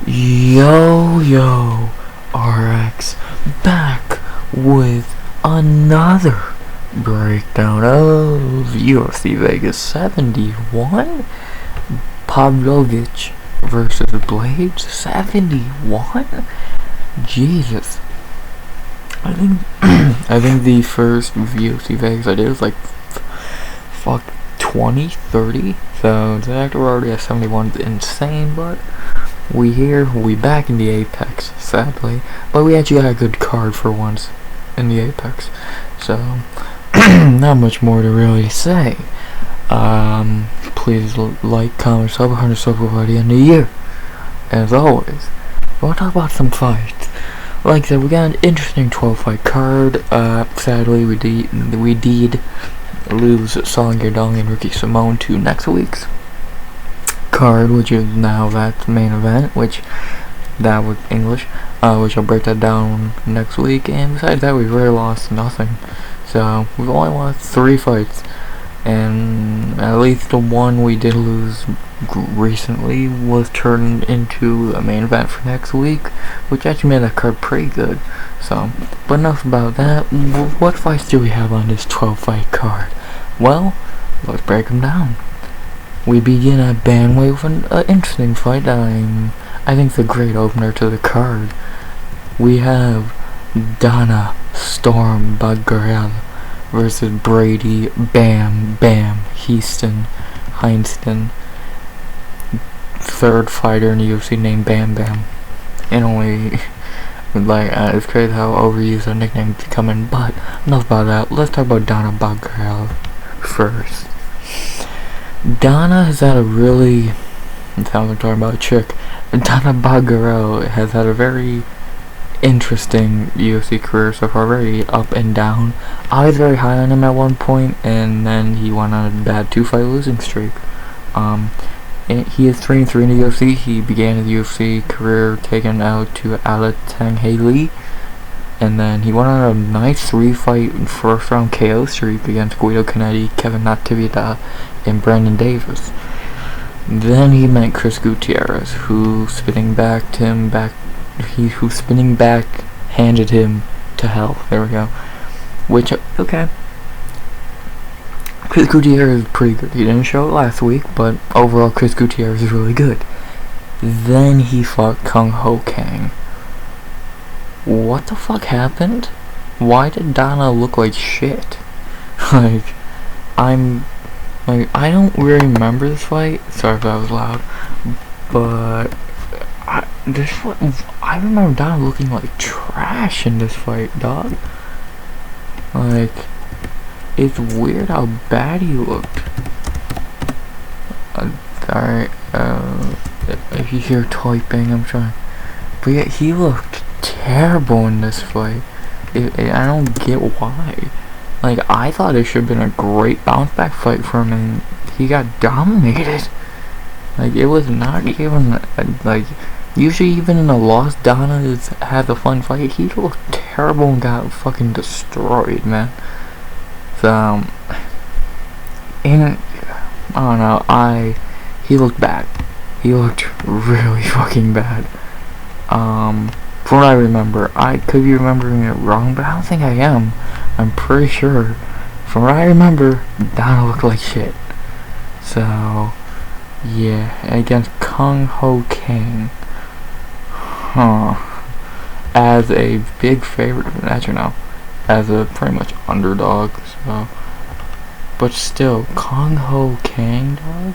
Yo, RX, back with another breakdown of UFC Vegas 71. Pavlovich versus Blaydes 71. Jesus. I think the first UFC Vegas I did was like 20, 30. So the fact we're already at 71 is insane, but we back in the Apex, sadly. But we actually got a good card for once in the Apex. So not much more to really say. Please like, comment, sub, 100 subs by the end of the year. As always, we'll talk about some fights. Like I said, we got an interesting 12-fight card. Sadly, we did lose Song Yerdong and Ricky Simone to next week's card, which is now that main event, which that was English, which I'll break that down next week. And besides that, we've really lost nothing. So we've only lost 3 fights, and at least the one we did lose recently was turned into a main event for next week, which actually made that card pretty good. So, but enough about that. What fights do we have on this 12-fight card? Well, let's break them down. We begin at bantamweight with an interesting fight that I think is a great opener to the card. We have Danaa Storm Batgerel versus Brady Hiestand. Third fighter in the UFC named Bam Bam. And only, it's crazy how overused that nickname's becoming, but enough about that. Let's talk about Danaa Batgerel first. Danaa has had a really, it sounds like talking about a chick. Danaa Batgerel has had a very interesting UFC career so far, very up and down. I was very high on him at one point, and then he went on a bad 2-fight losing streak. He is 3-3 in the UFC. He began his UFC career taken out to Alatang Haley, and then he went on a nice 3-fight first round KO streak against Guido Canetti, Kevin Natividad, and Brandon Davis. Then he met Chris Gutierrez, who spinning back handed him to hell. There we go. Which, okay. Chris Gutierrez is pretty good. He didn't show it last week, but overall Chris Gutierrez is really good. Then he fought Kung Ho Kang. What the fuck happened? Why did Danaa look like shit? I don't really remember this fight. Sorry if that was loud. But I remember Danaa looking like trash in this fight, dog. It's weird how bad he looked. Sorry, if you hear typing, I'm trying. But yeah, he looked terrible in this fight. I don't get why. I thought it should have been a great bounce back fight for him, and he got dominated. It was not even, usually even in a loss, Danaa has a fun fight. He looked terrible and got fucking destroyed, man. So, I don't know, he looked bad. He looked really fucking bad. From what I remember, I could be remembering it wrong, but I don't think I am. I'm pretty sure. From what I remember, Danaa looked like shit. So, yeah, against Kung Ho Kang. As a big favorite, actually no, as a pretty much underdog, so. But still, Kung Ho Kang, dog?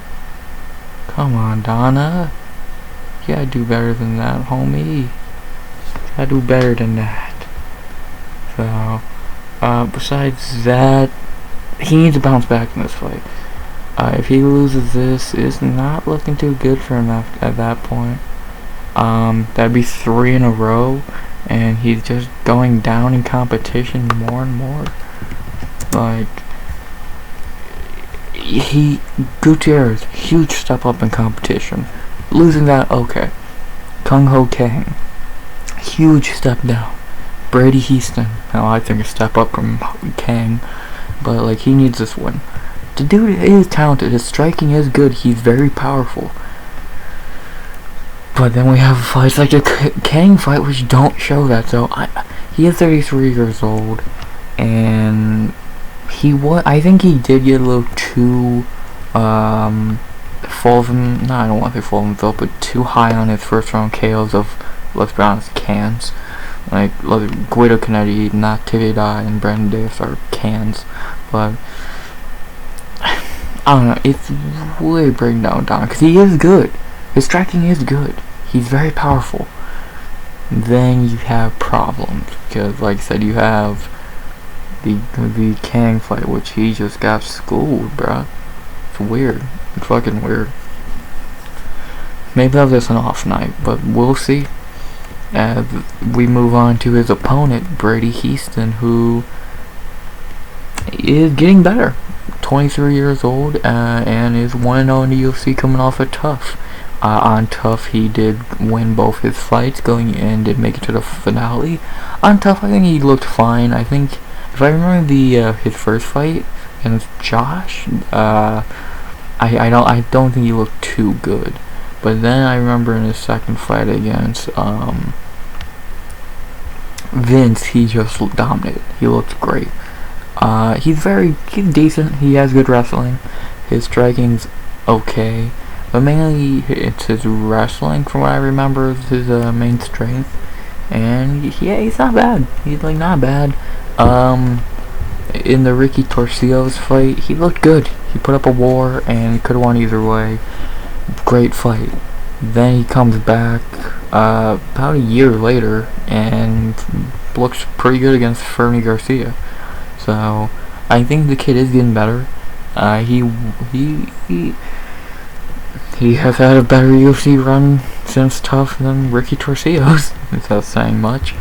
Come on, Danaa. You gotta do better than that, homie. You gotta do better than that. So, besides that, he needs to bounce back in this fight. If he loses this, it's not looking too good for him at that point. That'd be 3 in a row, and he's just going down in competition more and more. Gutierrez, huge step up in competition. Losing that, okay. Kung Ho Kang, huge step down. Brady Hiestand, now I think a step up from Kang, but he needs this win. The dude is talented, his striking is good, he's very powerful. But then we have fights like the Kang fight, which don't show that. So he is 33 years old, and I think he did get a little too full of him. No, I don't want to say full of himself, but too high on his first round KOs of, let's be honest, cans. Like Guido Canetti, Natividad, and Brandon Davis are cans, but I don't know. It's way breaking down Danaa because he is good. His striking is good. He's very powerful. Then you have problems because, like I said, you have the Kang fight, which he just got schooled, bruh. It's weird. It's fucking weird. Maybe that was just an off night, but we'll see. As we move on to his opponent, Brady Hiestand, who is getting better. 23 years old, and is 1-0 in the UFC, coming off a Tough. On Tough, he did win both his fights, going and did make it to the finale. On Tough, I think he looked fine. I think, if I remember his first fight against Josh, I don't think he looked too good. But then I remember in his second fight against Vince, he just dominated. He looked great. He's decent. He has good wrestling. His striking's okay, but mainly it's his wrestling, from what I remember, is his main strength. And yeah, he's not bad. He's like not bad. In the Ricky Torcios fight, he looked good. He put up a war and could have won either way. Great fight. Then he comes back about a year later and looks pretty good against Fernie Garcia. So I think the kid is getting better. He has had a better UFC run since Tough than Ricky Torcios, without saying much.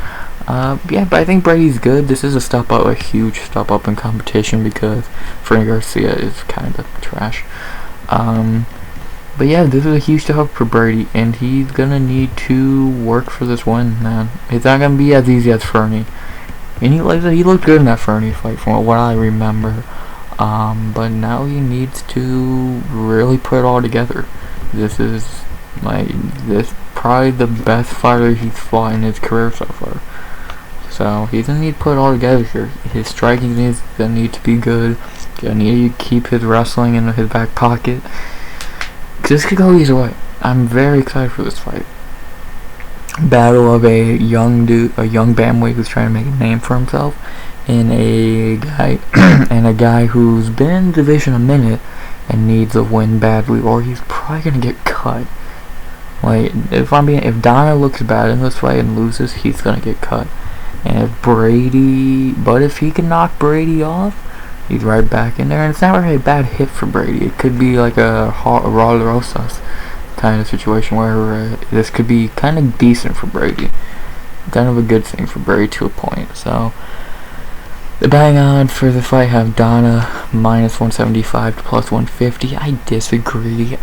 Yeah, but I think Brady's good. This is a huge step up in competition, because Fernie Garcia is kind of trash. But yeah, this is a huge step up for Brady, and he's gonna need to work for this win, man. It's not gonna be as easy as Fernie. And he looked good in that Fernie fight, from what I remember. But now he needs to really put it all together. This is probably the best fighter he's fought in his career so far. So he's gonna need to put it all together here. His striking is gonna need to be good. Gonna need to keep his wrestling in his back pocket. This could go either way. I'm very excited for this fight. Battle of a young bandweight who's trying to make a name for himself, and a guy who's been in the division a minute and needs a win badly, or he's probably gonna get cut. Like, if Danaa looks bad in this fight and loses, he's gonna get cut. And if he can knock Brady off, he's right back in there. And it's not really a bad hit for Brady. It could be like a Rosa kind of situation where this could be kind of decent for Brady. Kind of a good thing for Brady to a point. So the betting odds for the fight have Danaa -175 to +150. I disagree.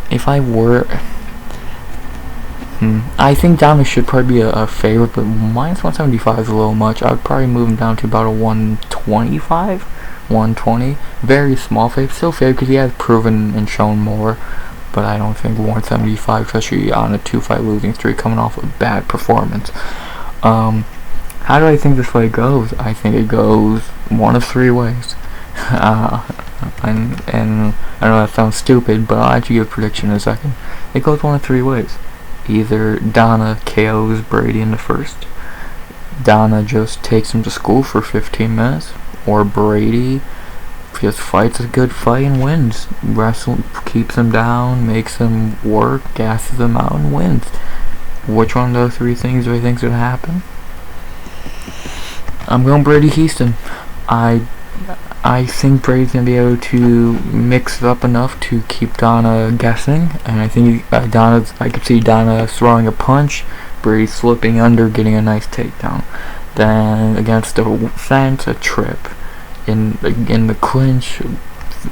I think Danaa should probably be a favorite, but -175 is a little much. I would probably move him down to about a 125, 120. Very small favorite, still favorite because he has proven and shown more. But I don't think 175, especially on a 2-fight losing streak, coming off a bad performance. How do I think this fight goes? I think it goes one of 3 ways. And I know that sounds stupid, but I'll actually give a prediction in a second. It goes one of 3 ways. Either Danaa KOs Brady in the first, Danaa just takes him to school for 15 minutes, or Brady just fights a good fight and wins. Keeps him down, makes him work, gasses him out, and wins. Which one of those 3 things do I think is going to happen? I'm going Brady Hiestand. I think Brady's going to be able to mix it up enough to keep Danaa guessing. And I think I could see Danaa throwing a punch, Brady slipping under, getting a nice takedown. Then against the fence, a trip. In the clinch,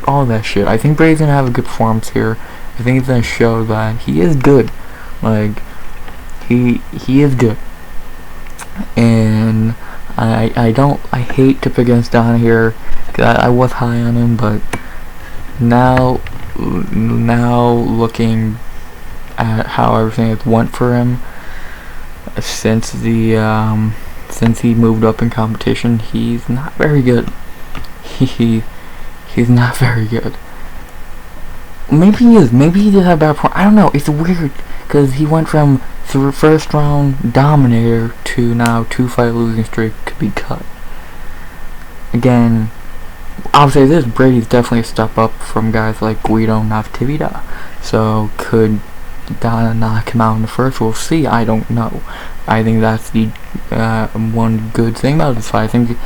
all that shit. I think Brady's gonna have a good performance here. I think he's gonna show that he is good. Like, he is good. And I hate to pick against Danaa here, because I was high on him, but now looking at how everything has went for him since since he moved up in competition. He's not very good. He's not very good. Maybe he is. Maybe he did have bad point. I don't know. It's weird because he went from first round dominator to now 2-fight losing streak could be cut. Again, I'll say this: Brady's definitely a step up from guys like Guido Navtivida. So could Danaa knock him out in the first? We'll see. I don't know. I think that's the one good thing about this fight. I think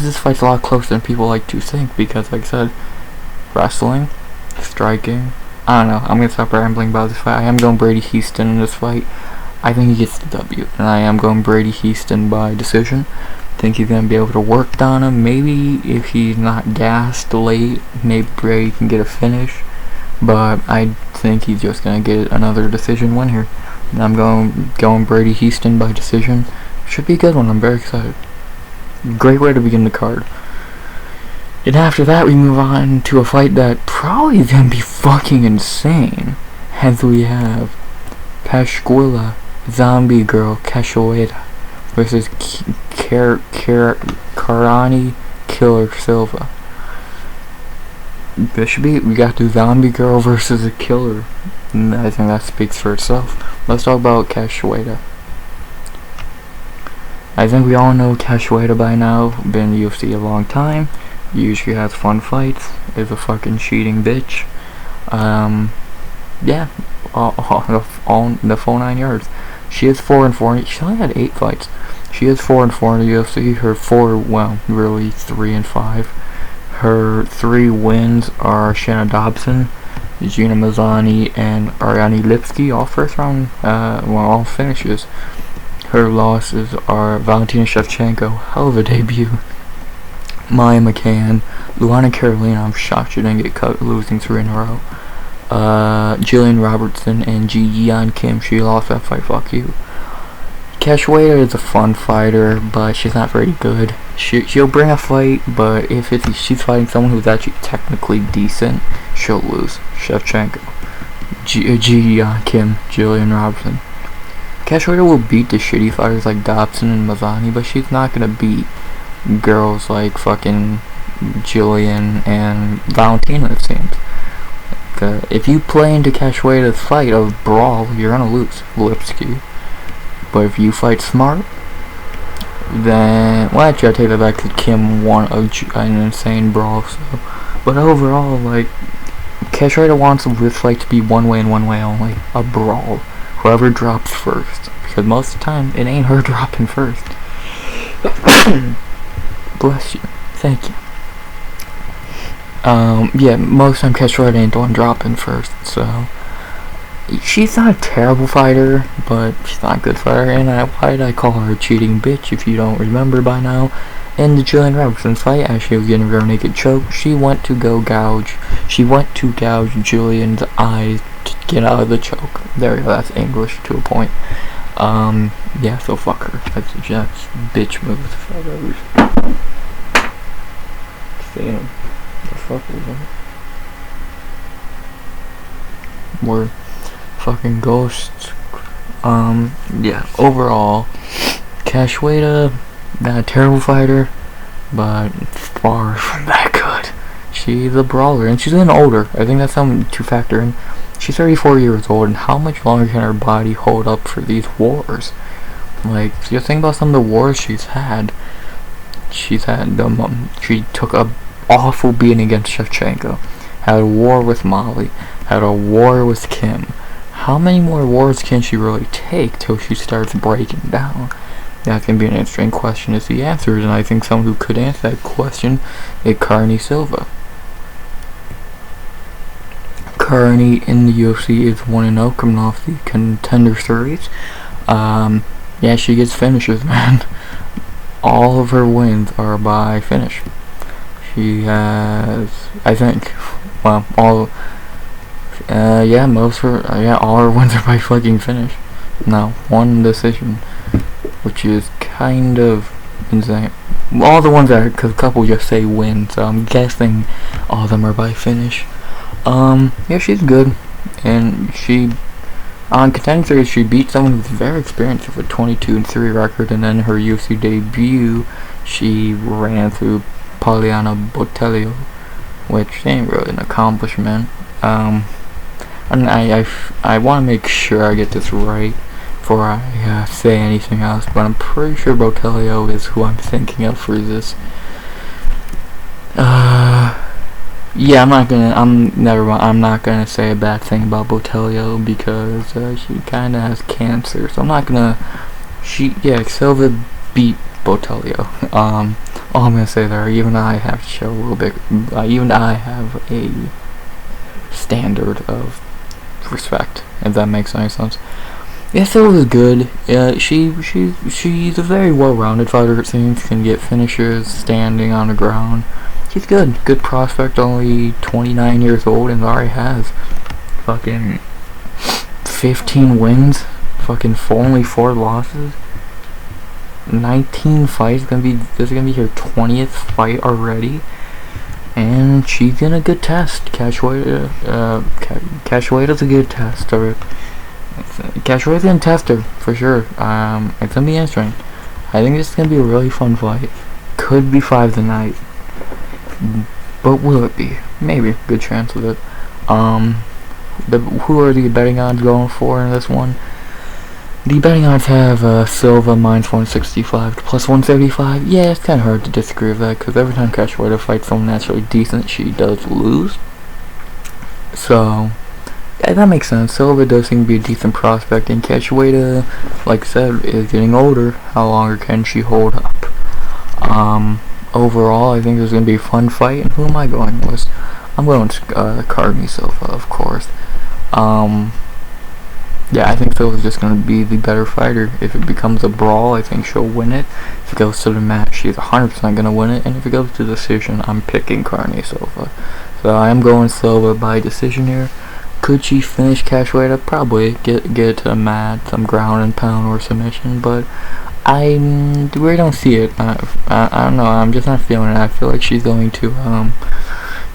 this fight's a lot closer than people like to think because, like I said, wrestling, striking. I don't know. I'm gonna stop rambling about this fight. I am going Brady Hiestand in this fight. I think he gets the W, and I am going Brady Hiestand by decision. I think he's gonna be able to work Danaa. Maybe if he's not gassed late, maybe Brady can get a finish. But I think he's just gonna get another decision win here. And I'm going Brady Hiestand by decision. Should be a good one. I'm very excited. Great way to begin the card. And after that, we move on to a fight that probably is gonna be fucking insane. As we have Priscila, Zombie Girl, Cachoeira versus Karine, Killer Silva. This should be. We got the Zombie Girl versus a Killer. And I think that speaks for itself. Let's talk about Cachoeira. I think we all know Cachoeira by now. Been in the UFC a long time. Usually has fun fights. Is a fucking cheating bitch. Yeah, all the full 9 yards. She is 4-4. She only had 8 fights. She is 4-4 in the UFC. Her 4, well, really 3-5. Her 3 wins are Shanna Dobson, Gina Mazzani, and Ariane Lipsky, all first round, all finishes. Her losses are Valentina Shevchenko, hell of a debut. Maya McCann, Luana Carolina, I'm shocked she didn't get cut, losing 3 in a row. Jillian Robertson and Ji Yeon Kim, she lost that fight, fuck you. Cachoeira is a fun fighter, but she's not very good. She'll bring a fight, but if she's fighting someone who's actually technically decent, she'll lose. Shevchenko, Ji Yeon Kim, Jillian Robertson. Cachoeira will beat the shitty fighters like Dobson and Mazzani, but she's not gonna beat girls like fucking Jillian and Valentina, it seems. If you play into Cachoeira's fight of brawl, you're gonna lose. Lipsky. But if you fight smart, then, well, actually I take that back to Kim won an insane brawl. So, but overall, like, Cachoeira wants this fight to be one way and one way only, a brawl. Whoever drops first, because most of the time it ain't her dropping first. Bless you, thank you. Yeah, most of the time Cachoeira ain't the one dropping first, so. She's not a terrible fighter, but she's not a good fighter, and why did I call her a cheating bitch if you don't remember by now? In the Jillian Robertson fight, as she was getting her naked choke, she went to gouge Jillian's eyes to get out of the choke. There you go, that's English to a point. Yeah, so fuck her. That's bitch move. Damn. The fuck was that? Word. Fucking ghosts. Yeah, overall, Cachoeira, not a terrible fighter, but far from that good. She's a brawler, and she's getting older. I think that's something to factor in. She's 34 years old, and how much longer can her body hold up for these wars? Like, just think about some of the wars she's had. She took a awful beating against Shevchenko, had a war with Molly, had a war with Kim. How many more wars can she really take till she starts breaking down? That's going to be an interesting question to see answers, and I think someone who could answer that question is Karine Silva. Karine in the UFC is 1-0 coming off the Contender Series. Yeah, she gets finishes, man. All of her wins are by finish. She has, I think, well, yeah, all her wins are by fucking finish. No, one decision, which is kind of insane. All the ones that, because a couple just say win, so I'm guessing all of them are by finish. Yeah, she's good, and she On Contender Series, she beat someone who's very experienced with a 22-3 record, and then her UFC debut, she ran through Poliana Botelho, which ain't really an accomplishment. And I want to make sure I get this right before I say anything else, but I'm pretty sure Botelho is who I'm thinking of for this. Yeah, I'm not gonna say a bad thing about Botelho because she kinda has cancer, so I'm not gonna. Silva beat Botelho. All I'm gonna say there, even I have to show a little bit. Even I have a standard of respect, if that makes any sense. Yeah, Silva's good. She's a very well-rounded fighter. It seems can get finishes standing on the ground. She's good. Good prospect, only 29 years old and already has fucking 15 wins, fucking only 4 losses, 19 fights. This is gonna be her 20th fight already, and she's in a good test. Cachoeira's a good test. Cachoeira's gonna test her for sure. It's gonna be interesting. I think this is gonna be a really fun fight. Could be 5 tonight. But will it be? Maybe. Good chance of it. Who are the betting odds going for in this one? The betting odds have Silva -165 to +175. Yeah, it's kind of hard to disagree with that because every time Cachoeira fights someone naturally decent, she does lose. So, yeah, that makes sense. Silva does seem to be a decent prospect, and Cachoeira, like I said, is getting older. How longer can she hold up? Overall, I think there's going to be a fun fight, and who am I going with? I'm going with Karine Silva, of course. Yeah, I think Silva's just going to be the better fighter. If it becomes a brawl, I think she'll win it. If it goes to the match, she's 100% going to win it, and if it goes to decision, I'm picking Karine Silva. So I am going Silva by decision here. Could she finish Cachoeira? Probably. Get to the mat, some ground and pound or submission, but I really don't see it. I don't know. I'm just not feeling it. I feel like she's going to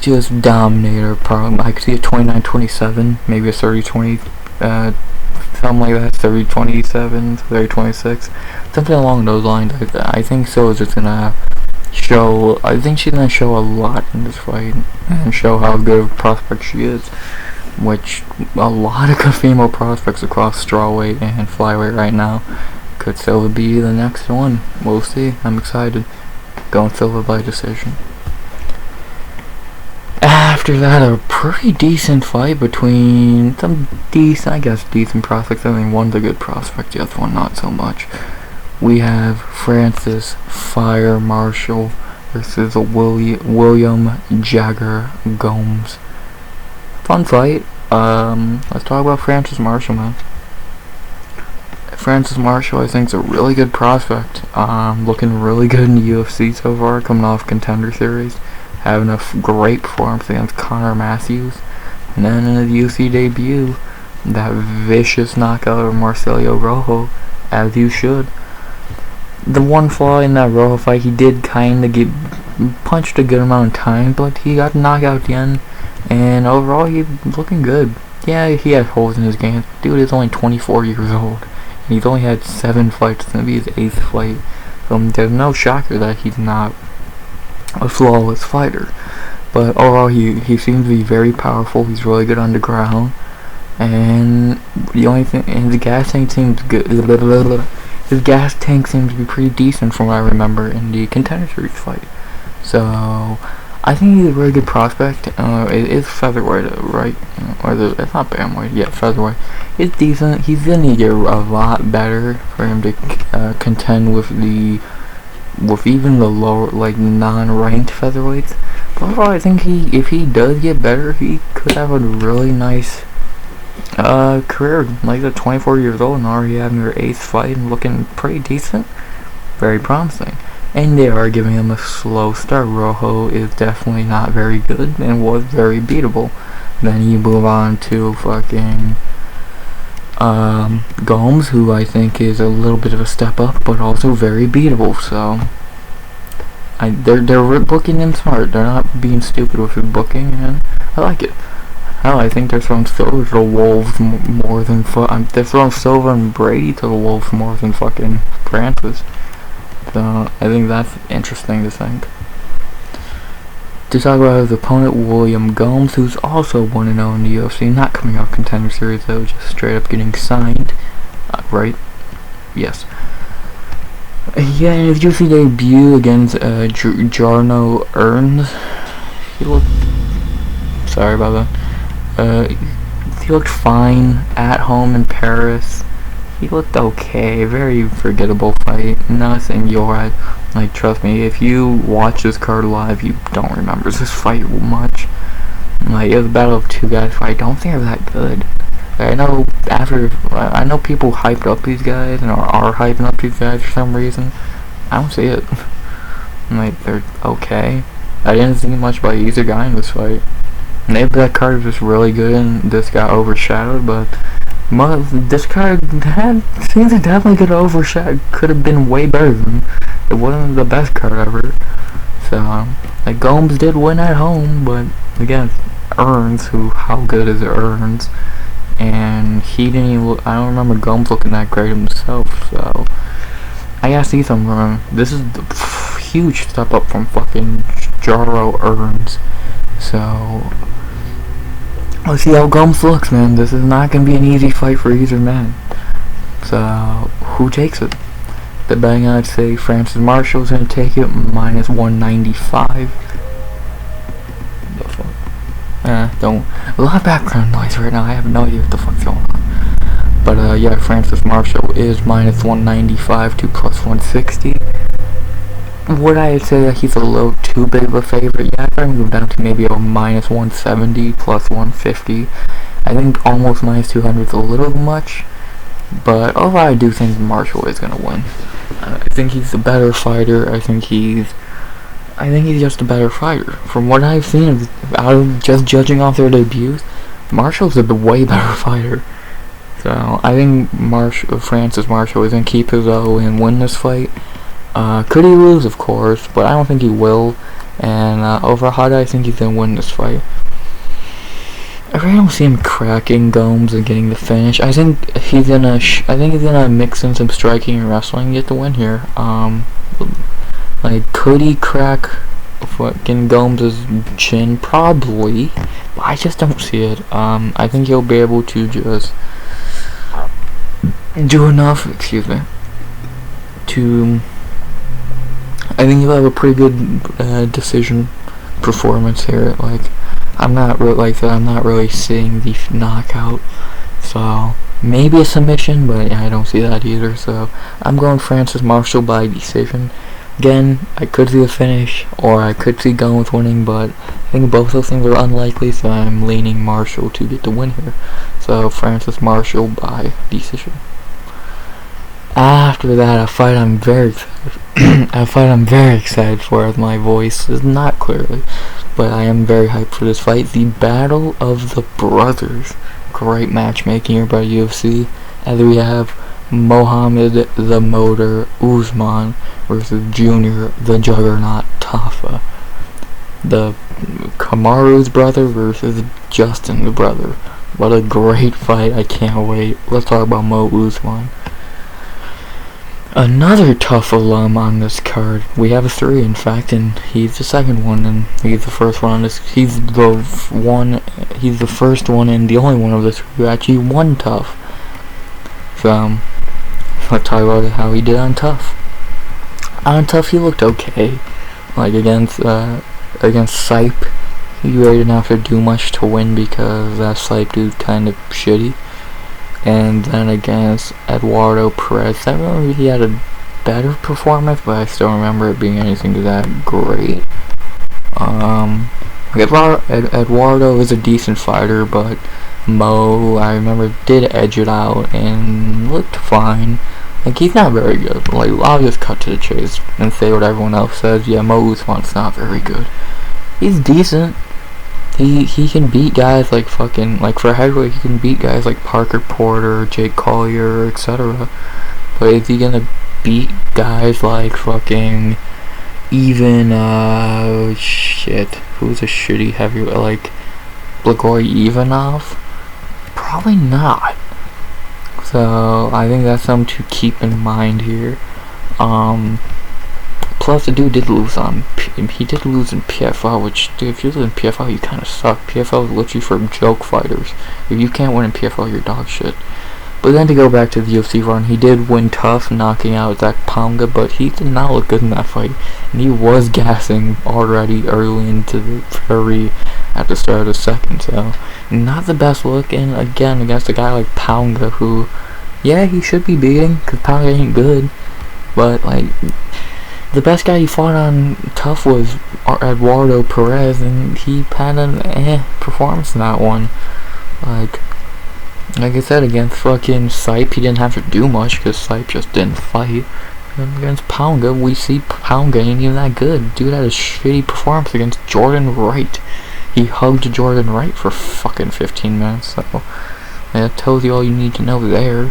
just dominate her. Probably. I could see a 29-27, maybe a 30-20, something like that. 30-27, 30-26, something along those lines. I think so. Is just gonna show. I think she's gonna show a lot in this fight and show how good of a prospect she is. Which a lot of female prospects across strawweight and flyweight right now. Could Silva be the next one? We'll see. I'm excited. Going Silva by decision. After that, a pretty decent fight between some decent prospects. I mean, one's a good prospect, the other one not so much. We have Francis Fire Marshall versus William Jagger Gomis. Fun fight. Let's talk about Francis Marshall, man. Francis Marshall, I think, is a really good prospect. Looking really good in the UFC so far, coming off Contender Series, having a great performance against Connor Matthews, and then in his UFC debut, that vicious knockout of Marcelo Rojo, as you should. The one flaw in that Rojo fight, he did kind of get punched a good amount of times, but he got knocked out at the end, and overall, he's looking good. Yeah, he has holes in his game. Dude is only 24 years old. He's only had 7 fights. It's going to be his 8th fight. So there's no shocker that he's not a flawless fighter. But overall, he seems to be very powerful. He's really good on the ground. And the only thing, and the gas tank seems good. His gas tank seems to be pretty decent from what I remember in the Contender Series fight. So I think he's a really good prospect. It is featherweight, right? It's not bantamweight. Yeah, featherweight. It's decent. He's gonna get a lot better for him to contend with even the lower, like, non-ranked featherweights. But overall, I think if he does get better, he could have a really nice career. Like, at 24 years old and already having your 8th fight and looking pretty decent. Very promising. And they are giving him a slow start. Rojo is definitely not very good and was very beatable. Then you move on to fucking Gomis, who I think is a little bit of a step up, but also very beatable. So they're booking him smart. They're not being stupid with his booking, and I like it. Hell, I think they're throwing Silva to the wolves more than they're throwing Silva and Brady to the wolves more than fucking Francis. So I think that's interesting to think. To talk about his opponent, William Gomis, who's also 1-0 in the UFC, not coming off Contender Series though, just straight up getting signed. Right? Yes. Yeah, in his UFC debut against Jarno Ernst, he looked... Sorry about that. He looked fine at home in Paris. He looked okay. Very forgettable fight. Nothing your... Like, trust me, if you watch this card live, you don't remember this fight much. Like, it was a battle of two guys, but I don't think they're that good. I know people hyped up these guys, and are hyping up these guys for some reason. I don't see it. Like, they're okay. I didn't see much by either guy in this fight. Maybe that card was just really good, and this got overshadowed, but... this card seems to definitely could overshadowed. Could have been way better than it wasn't the best card ever. So like Gomis did win at home, but again, Ernst, how good is Ernst? And he didn't even look, I don't remember Gomis looking that great himself. So I gotta see some. This is the huge step up from fucking Jaro Ernst. So. Let's see how Gomis looks, man. This is not going to be an easy fight for either man. So, who takes it? The betting I'd say Francis Marshall's going to take it, minus 195. The fuck? Don't. A lot of background noise right now. I have no idea what the fuck's going on. But, yeah, Francis Marshall is minus 195 to plus 160. Would I say that he's a little too big of a favorite? Yeah, I'd probably move down to maybe a minus 170 plus 150. I think almost minus 200 is a little much, but overall I do think Marshall is gonna win. I think he's a better fighter. I think he's just a better fighter. From what I've seen, out of just judging off their debuts, Marshall's a way better fighter. So I think Francis Marshall is gonna keep his O and win this fight. Could he lose? Of course, but I don't think he will. And overall, I think he's gonna win this fight. I really don't see him cracking Gomis and getting the finish. I think he's gonna mix in some striking and wrestling and get the win here. Like, could he crack fucking Gomis' chin? Probably, but I just don't see it. I think he'll be able to just do enough. Excuse me. I think he'll have a pretty good decision performance here. Like, I'm not really seeing the knockout, so maybe a submission, but yeah, I don't see that either. So I'm going Francis Marshall by decision. Again, I could see a finish, or I could see Gomis winning, but I think both those things are unlikely, so I'm leaning Marshall to get the win here. So Francis Marshall by decision. After that, a fight I'm very excited for, as my voice is not clearly, but I am very hyped for this fight. The Battle of the Brothers. Great matchmaking here by UFC. As we have Mohammed the Motor Usman versus Junior the Juggernaut Tafa. The Kamaru's brother versus Justin the brother. What a great fight. I can't wait. Let's talk about Mo Usman. Another tough alum on this card. We have 3, in fact, and he's the second one, and he's the first one on this. He's the first one and the only one of this who actually won Tough. So, let's talk about how he did on Tough. On Tough, he looked okay. Like against Sipe, he really didn't have to do much to win because that Sipe dude's kind of shitty. And then against Eduardo Perez, I remember he had a better performance, but I still remember it being anything that great. Eduardo is a decent fighter, but Mo, I remember, did edge it out and looked fine. Like, he's not very good. Like, I'll just cut to the chase and say what everyone else says. Yeah, Mo Usman's not very good. He's decent. He can beat guys like fucking, like, for heavyweight, he can beat guys like Parker Porter, Jake Collier, etc. But is he gonna beat guys like fucking, even, shit, who's a shitty heavyweight, like, Blagoy Ivanov? Probably not. So I think that's something to keep in mind here. Plus the dude did lose he did lose in PFL, which, dude, if you lose in PFL, you kind of suck. PFL is literally for joke fighters. If you can't win in PFL, you're dog shit. But then to go back to the UFC run, he did win tough, knocking out Zach Ponga, but he did not look good in that fight. And he was gassing already early into the at the start of the second, so not the best look. And again, against a guy like Ponga, who, yeah, he should be beating, because Ponga ain't good. But, like, the best guy he fought on tough was Eduardo Perez, and he had an performance in that one. Like I said, against fucking Sipe, he didn't have to do much because Sipe just didn't fight. And against Ponga, we see Ponga ain't even that good. Dude had a shitty performance against Jordan Wright. He hugged Jordan Wright for fucking 15 minutes. So that tells you all you need to know there.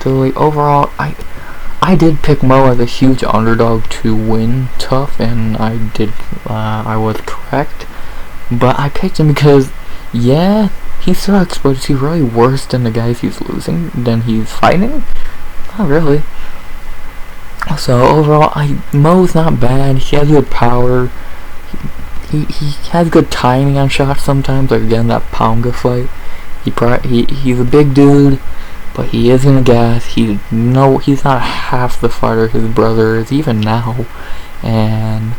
So, like, overall, I did pick Mo as a huge underdog to win tough, and I was correct. But I picked him because, yeah, he sucks, but is he really worse than the guys he's losing, than he's fighting? Not really. So overall, Mo's not bad. He has good power. He has good timing on shots sometimes. Like again, that Ponga fight. He's a big dude, but he is gonna gas. He's not half the fighter his brother is even now, and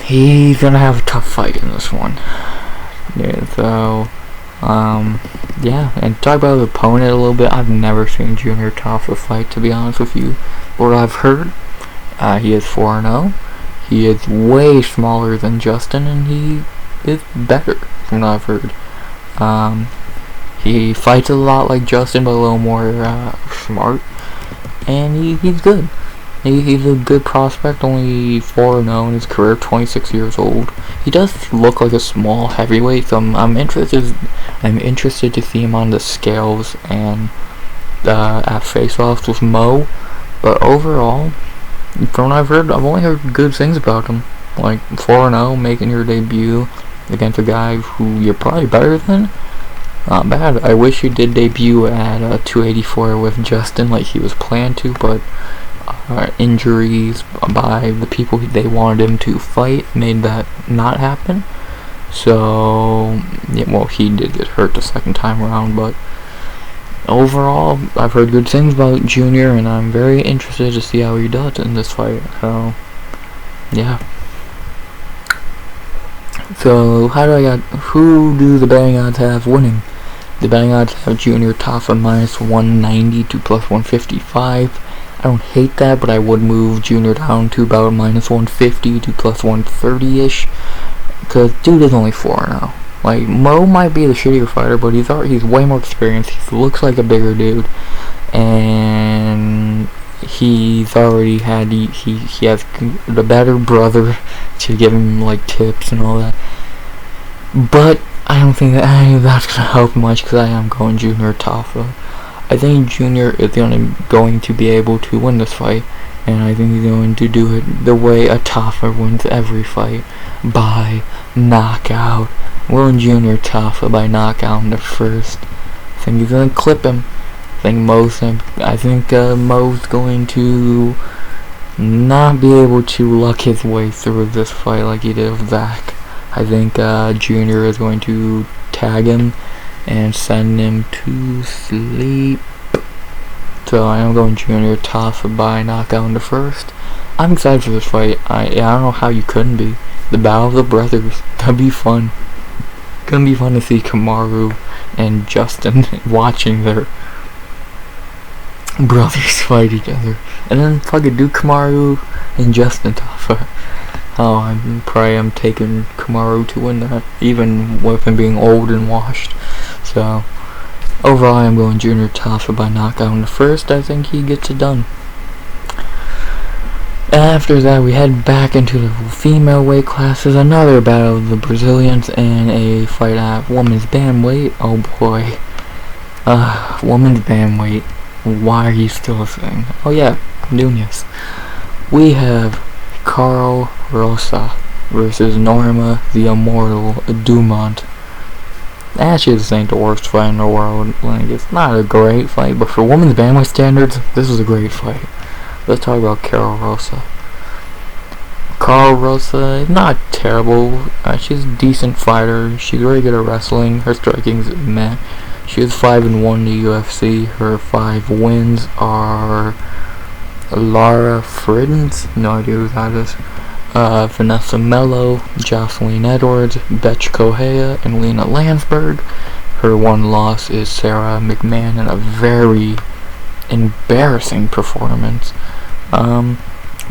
he's gonna have a tough fight in this one. Yeah, so, yeah, and talk about the opponent a little bit. I've never seen Junior Tafa fight, to be honest with you. What I've heard, he is 4-0. He is way smaller than Justin, and he is better, from what I've heard. He fights a lot like Justin, but a little more, smart, and he's good. He's a good prospect, only 4-0 in his career, 26 years old. He does look like a small heavyweight, so I'm interested to see him on the scales and at face-offs with Mo. But overall, from what I've heard, I've only heard good things about him. Like 4-0, making your debut against a guy who you're probably better than. Not bad. I wish he did debut at 284 with Justin like he was planned to, but injuries by the people they wanted him to fight made that not happen. So, yeah, well, he did get hurt the second time around, but overall, I've heard good things about Junior, and I'm very interested to see how he does in this fight. So, yeah. So, who do the betting odds have winning? The betting odds have Junior Tafa minus 190 to plus 155. I don't hate that, but I would move Junior down to about minus 150 to plus 130-ish. Because dude is only 4-0. Like, Mo might be the shittier fighter, but he's way more experienced. He looks like a bigger dude. And he's already had, he has the better brother to give him, like, tips and all that. But I don't think that that's going to help much, because I am going Junior Tafa. I think Junior is going to be able to win this fight, and I think he's going to do it the way a Tafa wins every fight, by knockout. Will Junior Tafa by knockout in the first. I think he's going to clip him. I think Mo's going to not be able to luck his way through this fight like he did with Zach. I think Junior is going to tag him and send him to sleep. So I am going Junior Tafa by knockout in the first. I'm excited for this fight. I don't know how you couldn't be. The Battle of the Brothers. That'd be fun. Gonna be fun to see Kamaru and Justin watching their brothers fight together. And then fucking do Kamaru and Justin Tafa. Oh, I'm taking Kamaru to win that, even with him being old and washed. So, overall, I'm going Junior Tafa by knockout in the first. I think he gets it done. After that, we head back into the female weight classes. Another battle of the Brazilians and a fight at women's bantamweight. Oh boy. Women's bantamweight. Why are you still a thing? Oh yeah, Nunes. We have Karol, Rosa, versus Norma, the immortal Dumont. Actually, this ain't the worst fight in the world. Like, it's not a great fight, but for women's bantamweight standards, this is a great fight. Let's talk about Rosa. Rosa, not terrible. She's a decent fighter. She's very good at wrestling. Her striking's meh. She is 5-1 in the UFC. Her 5 wins are Lara Friddens, no idea who that is. Vanessa Mello, Jocelyn Edwards, Cachoeira, and Lena Landsberg. Her one loss is Sarah McMahon in a very embarrassing performance.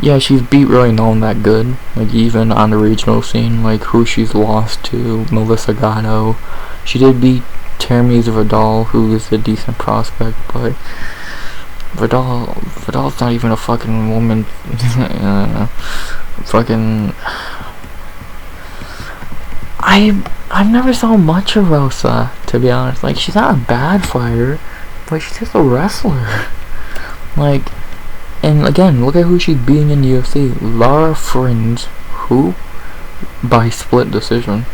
Yeah, she's beat really no one that good. Like, even on the regional scene, like who she's lost to, Melissa Gatto. She did beat Termes Vidal, who is a decent prospect, but Vidal's not even a fucking woman. I've never saw much of Rosa, to be honest. Like, she's not a bad fighter, but she's just a wrestler. Like, and again, look at who she's beating in the UFC. Lara Friends, who? By split decision.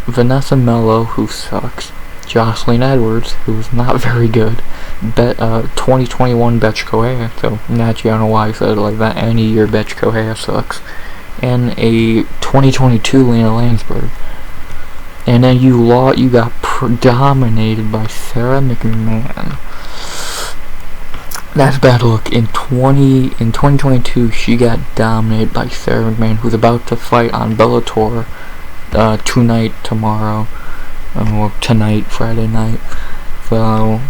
Vanessa Mello, who sucks. Jocelyn Edwards, who's not very good. 2021 Cachoeira, so naturally I don't know why I said it like that. Any year Cachoeira sucks. And a 2022 Lena Landsberg. And then you got dominated by Sarah McMahon. That's bad luck. In 2022, she got dominated by Sarah McMahon, who's about to fight on Bellator tomorrow. Well, tonight, Friday night. So,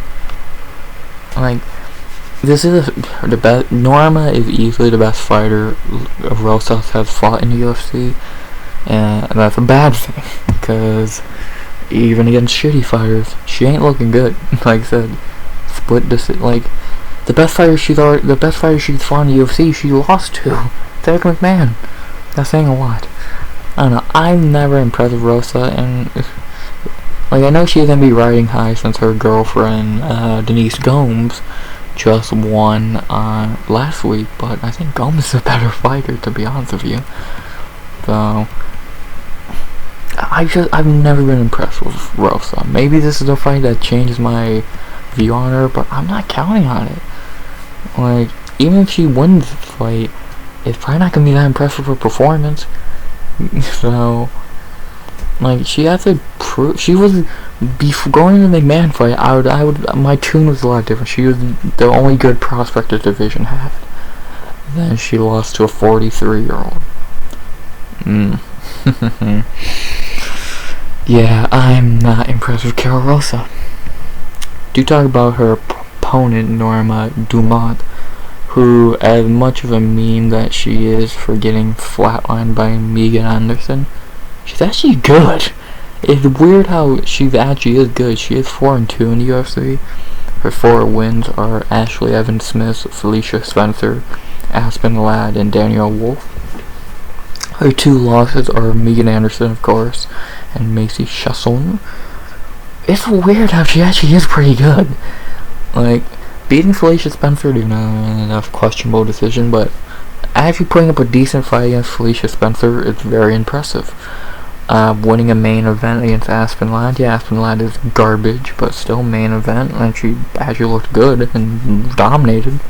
like, this is the best. Norma is easily the best fighter Rosa has fought in the UFC, and that's a bad thing, because even against shitty fighters, she ain't looking good. Like I said, split decision. Like, the best fighter she's fought in the UFC, she lost to Sarah McMahon. That's saying a lot. I don't know. I'm never impressed with Rosa, and like, I know she's gonna be riding high since her girlfriend Denise Gomes just won last week, but I think Gomis is a better fighter, to be honest with you. So I've never been impressed with Rosa. Maybe this is a fight that changes my view on her, but I'm not counting on it. Like, even if she wins the fight, it's probably not gonna be that impressive for performance. So, like, she has to prove. She was, before going to the McMahon fight, my tune was a lot different. She was the only good prospect the division had. Then she lost to a 43-year-old. Yeah, I'm not impressed with Rosa. Do talk about her opponent, Norma Dumont, who, as much of a meme that she is for getting flatlined by Megan Anderson, she's actually good. It's weird how she actually is good. She is 4-2 in the UFC. Her 4 wins are Ashley Evans Smith, Felicia Spencer, Aspen Ladd, and Danielle Wolf. Her 2 losses are Megan Anderson, of course, and Macy Chasson. It's weird how she actually is pretty good. Like, beating Felicia Spencer, even a questionable decision, but actually putting up a decent fight against Felicia Spencer is very impressive. Winning a main event against Aspen Ladd. Yeah, Aspen Ladd is garbage, but still main event, and she actually looked good and dominated.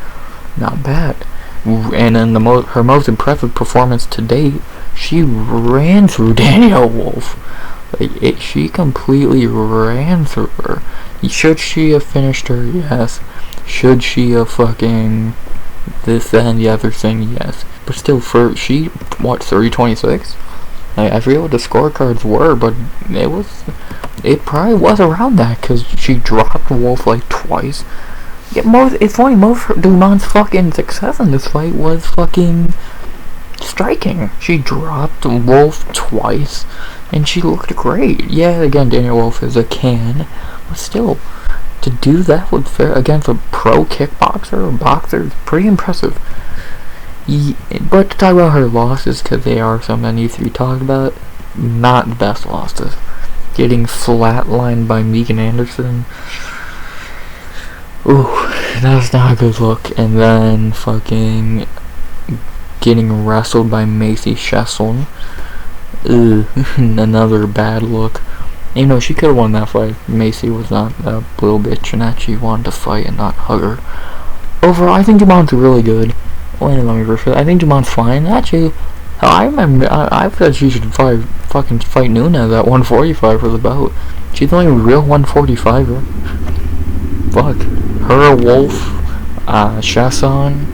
Not bad. And in her most impressive performance to date, she ran through Danielle Wolf. Like, she completely ran through her. Should she have finished her? Yes. Should she have fucking this, that, and the other thing? Yes. But still, for 326? I forget what the scorecards were, but it probably was around that, because she dropped Wolf like twice. Yeah, it's funny, most of Dumont's fucking success in this fight was fucking striking. She dropped Wolf twice, and she looked great. Yeah, again, Danielle Wolf is a can, but still, to do that against a pro kickboxer or boxer is pretty impressive. But to talk about her losses, because they are so many to be talked about, not the best losses. Getting flatlined by Megan Anderson. Ooh, that was not a good look. And then fucking getting wrestled by Macy Chasson. Another bad look. You know, she could have won that fight. Macy was not a little bitch and actually wanted to fight and not hug her. Overall, I think Dumont's really good. Wait, let me refer. I think Dumont's fine. Actually, I remember I thought she should fucking fight Nunes at 145 for the bout. She's the only real 145er. Fuck. Her, Wolf, Chasson,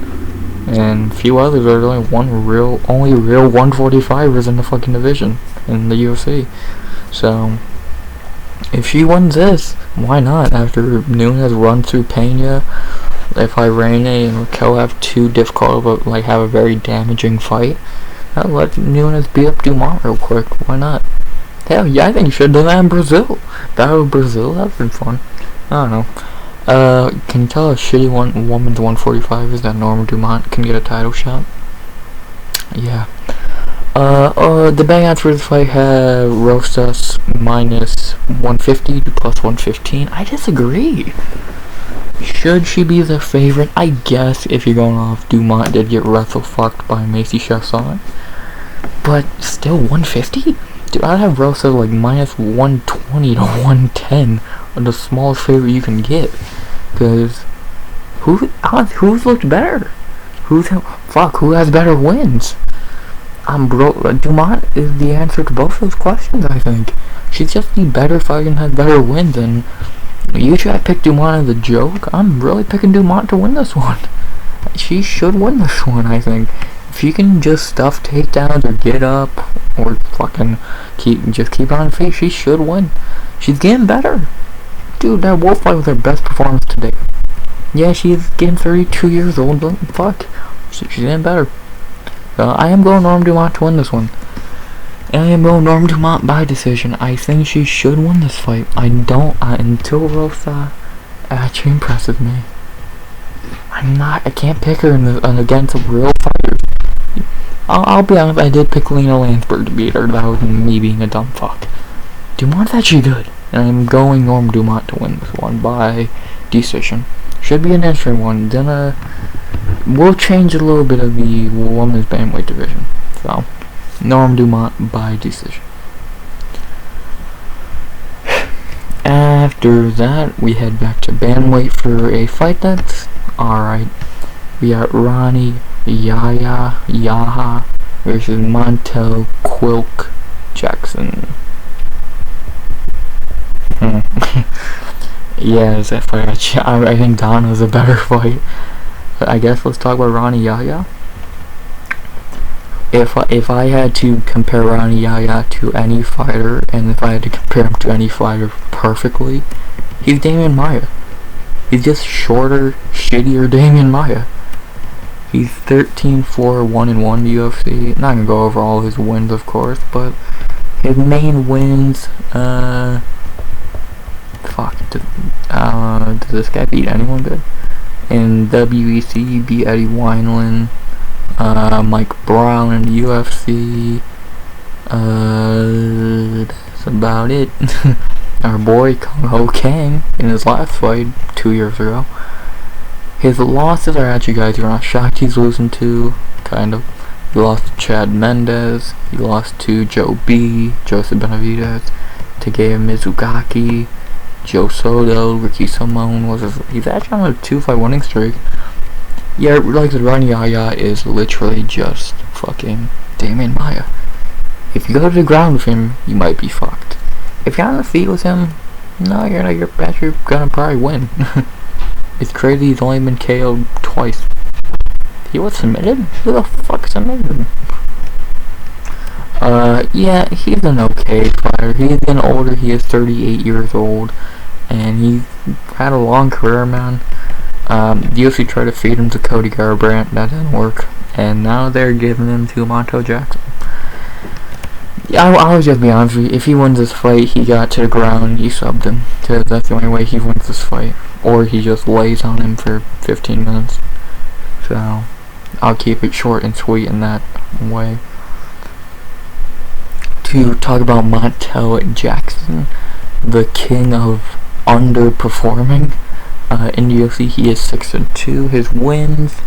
and a few others are the only real 145ers in the fucking division in the UFC. So, if she wins this, why not? After Nunes runs through Pena, if Irene and Raquel have two difficult but like have a very damaging fight, I'll let Nunes beat up Dumont real quick. Why not? Hell yeah, I think you should have done that in Brazil. Battle of Brazil, that'd been fun. I don't know. Can you tell a shitty woman's 145 is that Norma Dumont can get a title shot? Yeah. The bang odds for this fight have Rosas minus 150 to plus 115. I disagree. Should she be the favorite? I guess if you're going off Dumont did get wrestle fucked by Macy Chasson. But still 150? Dude, I'd have Rosa like minus 120 to 110 the smallest favorite you can get. Cause who's looked better? Who has better wins? Dumont is the answer to both those questions, I think. She's just the better fighter and has better wins, and usually I pick Dumont as a joke. I'm really picking Dumont to win this one. She should win this one, I think. If she can just stuff takedowns or get up or fucking keep on her feet, she should win. She's getting better. Dude, that Wolf fight was her best performance to date. Yeah, she's getting 32 years old, but fuck. She's getting better. I am going Norma Dumont to win this one. And I am going Norma Dumont by decision. I think she should win this fight. Until Rosa actually impresses me. I can't pick her against a real fighter. I'll be honest, I did pick Lena Landsberg to beat her. That was me being a dumb fuck. Dumont's actually good. And I'm going Norma Dumont to win this one by decision. Should be an interesting one. Then we'll change a little bit of the women's bantamweight division. So, Norma Dumont by decision. After that, we head back to bantamweight for a fight that's alright. We got Rani, Yahya versus Montel, Quilk, Jackson. Yeah, it's that fight. I think Danaa's a better fight. But I guess let's talk about Rani Yahya. If I had to compare Rani Yahya to any fighter, and if I had to compare him to any fighter perfectly, he's Damian Maia. He's just shorter, shittier Damian Maia. He's 13-4-1-1 in the UFC. Not gonna go over all his wins, of course, but his main wins, does this guy beat anyone good? In WEC, he beat Eddie Wineland, Mike Brown in the UFC, that's about it. Our boy Kung Ho Kang in his last fight 2 years ago. His losses are actually guys you're not shocked he's losing to, kind of. He lost to Chad Mendez, he lost to Joe B, Joseph Benavidez, Takeya Mizugaki, Joe Soto, Ricky Simone he's actually on a 2-fight winning streak. Yeah, like the Rani Yahya is literally just fucking Damian Maia. If you go to the ground with him, you might be fucked. If you're on the feet with him, no, you're actually gonna probably win. It's crazy he's only been KO'd twice. He was submitted? Who the fuck submitted him? Yeah, he's an okay fighter. He's getting older, he is 38 years old. And he's had a long career, man. The UFC tried to feed him to Cody Garbrandt, that didn't work. And now they're giving him to Montel Jackson. Yeah, I'll just be honest with you, if he wins this fight, he got to the ground and he subbed him. Because that's the only way he wins this fight. Or he just lays on him for 15 minutes. So, I'll keep it short and sweet in that way. To talk about Montel Jackson, the king of underperforming in the UFC, he is 6-2. His wins: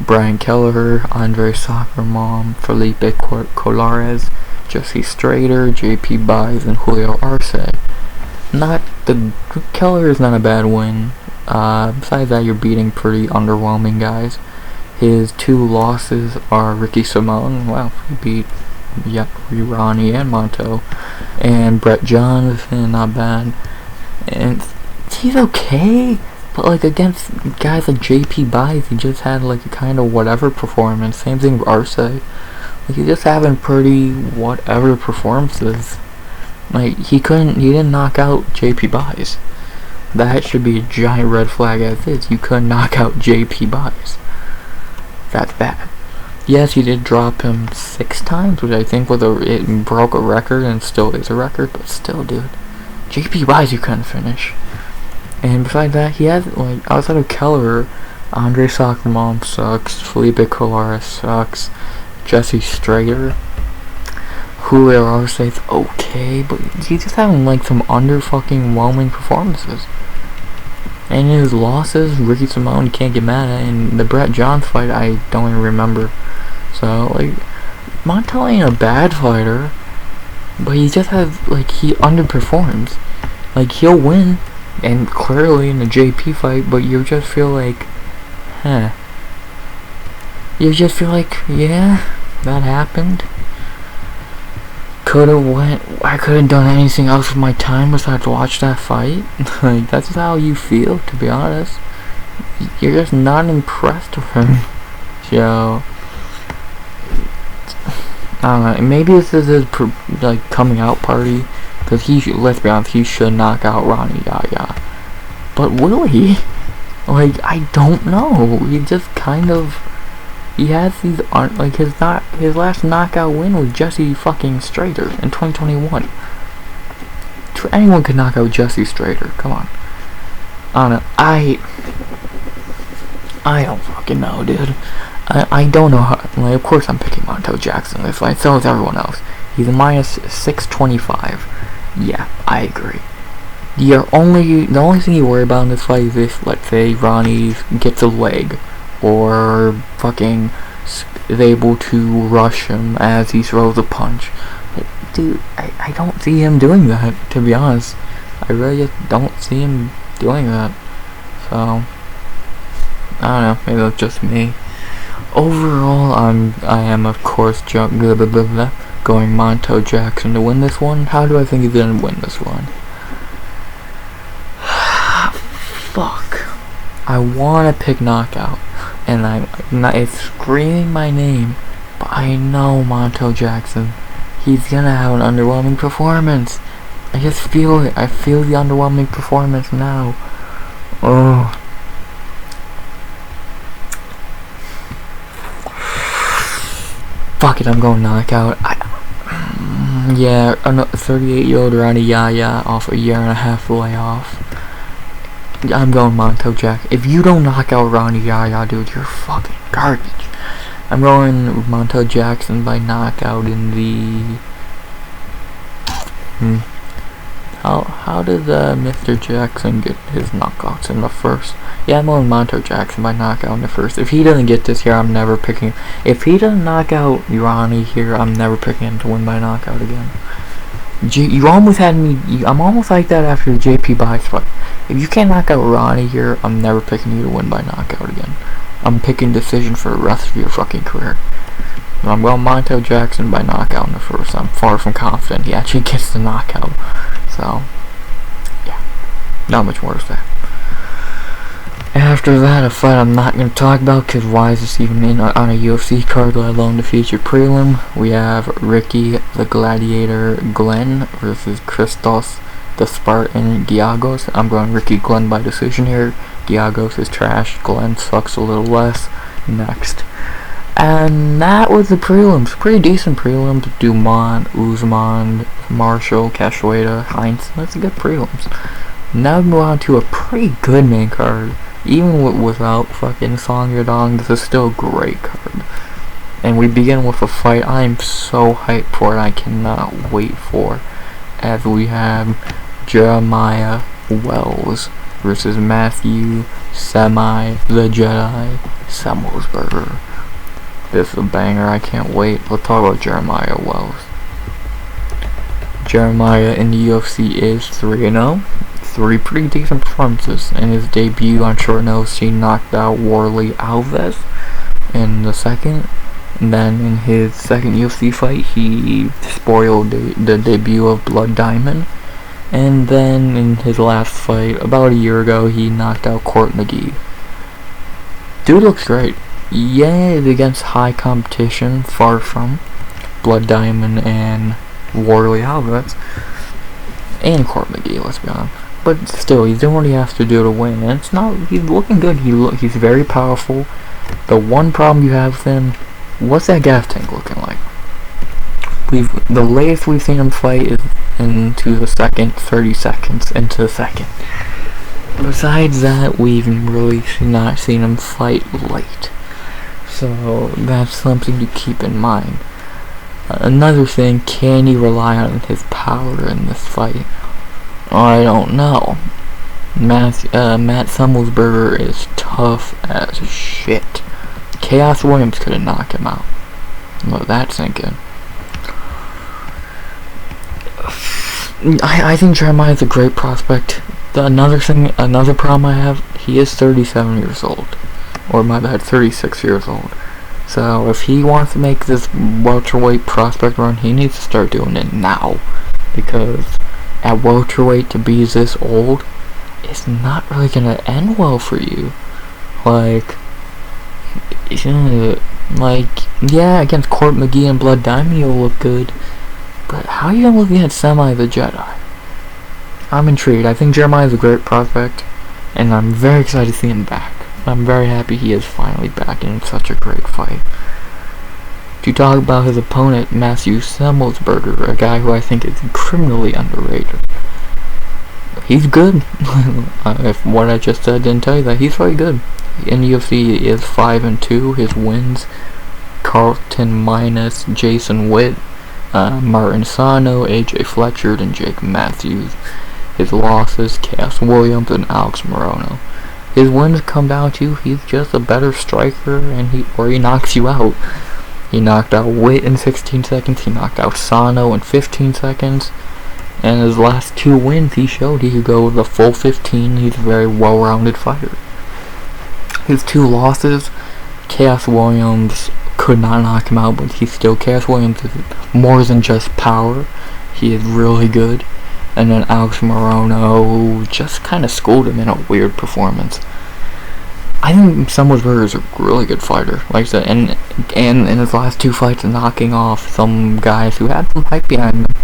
Brian Kelleher, Andre Soccer Mom, Felipe Colares, Jesse Strader, JP Blaydes, and Julio Arce. The Keller is not a bad win. Besides that, you're beating pretty underwhelming guys. His 2 losses are Ricky Simone. Wow, he beat Rani and Montel, and Brett Johnson, not bad. And he's okay, but like against guys like JP Blaydes, he just had like a kind of whatever performance. Same thing with Arce. Like he's just having pretty whatever performances. Like he didn't knock out JP Blaydes. That should be a giant red flag as is. You couldn't knock out JP Blaydes. That's bad. Yes, he did drop him 6 times, which I think it broke a record and still is a record, but still, dude. JP Blaydes you couldn't finish. And besides that, he has, like, outside of Keller, Andre Sockmom sucks, Felipe Colares sucks, Jesse Strader, Julio Arce is okay, but he's just having, like, some under-fucking-whelming performances. And in his losses, Ricky Simone, you can't get mad at, and the Brett Johns fight, I don't even remember. So, like, Montel ain't a bad fighter, but he just has, like, he underperforms. Like, he'll win, and clearly in the JP fight, but you just feel like, You just feel like, yeah, that happened. I couldn't done anything else with my time besides watch that fight. Like, that's how you feel, to be honest. You're just not impressed with him. So, I don't know, maybe this is his, like, coming out party, because let's be honest, he should knock out Rani Yahya. But will he? Like, I don't know. He just kind of, he has these, like, his last knockout win was Jesse fucking Strader in 2021. Anyone could knock out Jesse Strader, come on. I don't know, I don't fucking know, dude. I don't know how, like, of course I'm picking Montel Jackson in this fight, so is everyone else. He's a minus 625. Yeah, I agree. The only thing you worry about in this fight is if, let's say, Rani gets a leg, or fucking is able to rush him as he throws a punch. But, dude, I don't see him doing that, to be honest. I really just don't see him doing that. So, I don't know, maybe that's just me. Overall, I am of course going Montel Jackson to win this one. How do I think he's gonna win this one? Fuck. I wanna pick knockout, and it's screaming my name, but I know Montel Jackson. He's gonna have an underwhelming performance. I just feel it. I feel the underwhelming performance now. Oh. Fuck it, I'm going knockout. Yeah, a 38-year-old Rani Yahya off a 1.5 year layoff. I'm going Montel Jack. If you don't knock out Rani Yahya, dude, you're fucking garbage. I'm going Montel Jackson by knockout in the... How did Mr. Jackson get his knockouts in the first? Yeah, I'm going Montel Jackson by knockout in the first. If he doesn't get this here, I'm never picking him. If he doesn't knock out Rani here, I'm never picking him to win by knockout again. You almost had me. I'm almost like that after the JP Blaydes fight. If you can't knock out Rani here, I'm never picking you to win by knockout again. I'm picking decision for the rest of your fucking career. I'm going Montel Jackson by knockout in the first. I'm far from confident he actually gets the knockout. So, yeah, not much more to say. After that, a fight I'm not going to talk about, because why is this even in on a UFC card, let alone the feature prelim? We have Ricky the Gladiator Glenn versus Christos the Spartan Giagos. I'm going Ricky Glenn by decision here. Giagos is trash. Glenn sucks a little less. Next. And that was the prelims. Pretty decent prelims. Dumont, Usman, Marshall, Cachoeira, Hiestand. That's a good prelims. Now we move on to a pretty good main card. Even without fucking Song Yadong, this is still a great card. And we begin with a fight I'm so hyped for and I cannot wait for. As we have Jeremiah Wells versus Matthew Semi the Jedi Semelsberger. This is a banger, I can't wait. Let's talk about Jeremiah Wells. Jeremiah in the UFC is 3-0. 3 pretty decent performances. In his debut on short notice, he knocked out Warley Alves in the second. And then in his second UFC fight, he spoiled the debut of Blood Diamond. And then in his last fight, about a year ago, he knocked out Court McGee. Dude looks great. Yeah, it's against high competition, far from Blood Diamond and Warley Alves. And Court McGee, let's be honest. But still, he's doing what he has to do to win. And it's not, he's looking good. He's very powerful. The one problem you have with him, what's that gas tank looking like? The latest we've seen him fight is into the second, 30 seconds into the second. Besides that, we've really not seen him fight late. So that's something to keep in mind. Another thing, can he rely on his power in this fight? I don't know. Matt Semelsberger is tough as shit. Chaos Williams could have knocked him out. Let that sink in. I think Jeremiah's a great prospect. Another problem I have, he is 37 years old. Or my bad, 36 years old. So if he wants to make this welterweight prospect run, he needs to start doing it now. Because at welterweight, to be this old, it's not really going to end well for you. Yeah, against Court McGee and Blood Diamond, you'll look good. But how are you going to look against Semi the Jedi? I'm intrigued. I think Jeremiah is a great prospect, and I'm very excited to see him back. I'm very happy he is finally back in such a great fight. To talk about his opponent, Matthew Semelsberger, a guy who I think is criminally underrated. He's good. If what I just said didn't tell you that, he's very good. In the UFC, he is 5-2. His wins, Carlton minus Jason Witt, Martin Sano, AJ Fletcher, and Jake Matthews. His losses, Cass Williams and Alex Morono. His wins come down to he's just a better striker, and he knocks you out. He knocked out Witt in 16 seconds. He knocked out Sano in 15 seconds. And his last 2 wins, he showed he could go the full 15. He's a very well-rounded fighter. His 2 losses, Cass Williams could not knock him out, but Cass Williams is more than just power. He is really good. And then Alex Morono just kind of schooled him in a weird performance. I think Semelsberger is a really good fighter, like I said, and in his last 2 fights, knocking off some guys who had some hype behind them.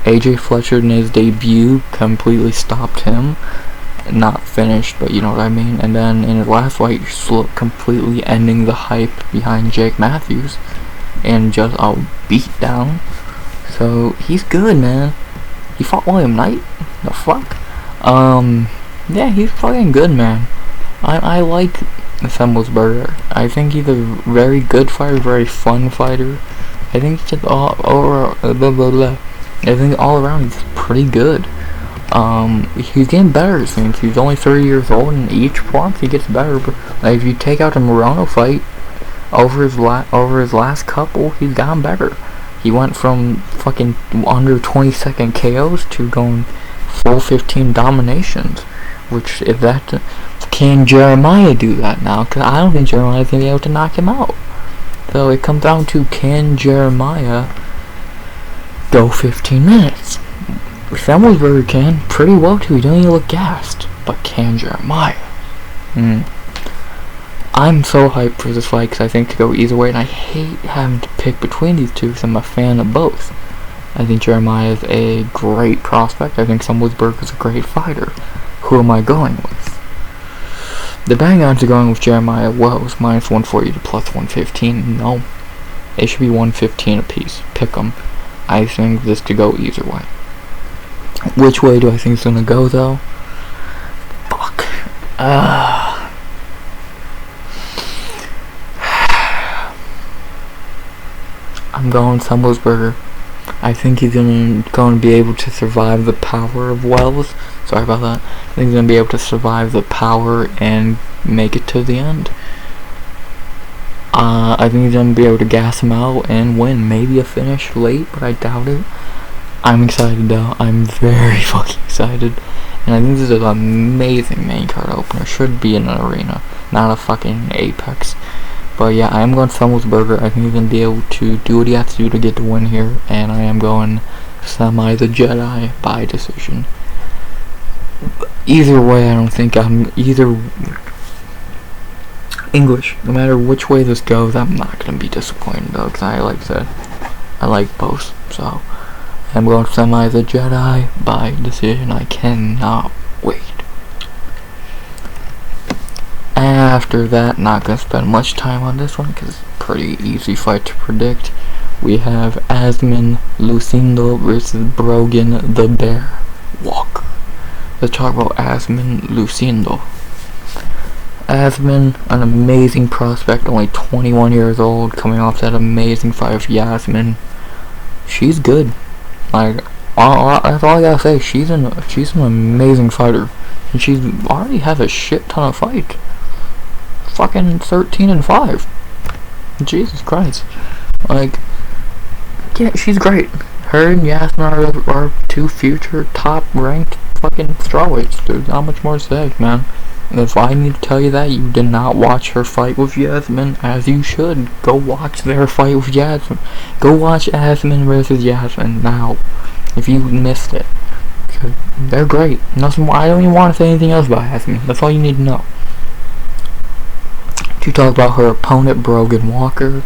AJ Fletcher in his debut completely stopped him. Not finished, but you know what I mean. And then in his last fight, completely ending the hype behind Jake Matthews, and just a beat down. So he's good, man. He fought William Knight. The fuck? Yeah, he's fucking good, man. I like Semelsberger. I think he's a very good fighter, very fun fighter. I think just I think all around he's pretty good. He's getting better since he's only 30 years old, and each performance he gets better. But if you take out the Morono fight, over his last couple, he's gotten better. He went from fucking under 20-second KOs to going full 15 dominations. Which, if that, can Jeremiah do that now? Because I don't think Jeremiah's gonna be able to knock him out. So it comes down to, can Jeremiah go 15 minutes? Semelsberger can pretty well too. He don't even look gassed. But can Jeremiah? I'm so hyped for this fight because I think it could go either way, and I hate having to pick between these two because I'm a fan of both. I think Jeremiah is a great prospect. I think Semelsberger is a great fighter. Who am I going with? The betting odds are going with Jeremiah Wells, -140 to +115. No. It should be 115 apiece. Pick them. I think this could go either way. Which way do I think it's gonna go, though? Fuck. I'm going Semelsberger. I think he's going to be able to survive the power of Wells. Sorry about that. I think he's going to be able to survive the power and make it to the end. I think he's going to be able to gas him out and win. Maybe a finish late, but I doubt it. I'm excited though. I'm very fucking excited. And I think this is an amazing main card opener. Should be in an arena, not a fucking Apex. But yeah, I am going Semelsberger. I think he's going to be able to do what he has to do to get the win here. And I am going Semi the Jedi by decision. Either way, I don't think I'm either English. No matter which way this goes, I'm not going to be disappointed though. Because like I said, I like both. So I'm going Semi the Jedi by decision. I cannot wait. After that, not gonna spend much time on this one because it's a pretty easy fight to predict. We have Iasmin Lucindo versus Brogan the Bear Walker. Let's talk about Iasmin Lucindo. Iasmin, an amazing prospect, only 21 years old, coming off that amazing fight with Yahya. She's good. Like, that's all I gotta say. She's an amazing fighter, and she already has a shit ton of fights. Fucking 13-5. Jesus Christ. Like, yeah, she's great. Her and Yasmin are two future top ranked fucking strawweights. There's not much more to say, man. And if I need to tell you that you did not watch her fight with Yasmin, as you should, go watch their fight with Yasmin. Go watch Yasmin versus Yasmin now, if you missed it. Because they're great. Nothing more. I don't even want to say anything else about Yasmin. That's all you need to know. To talk about her opponent, Brogan Walker,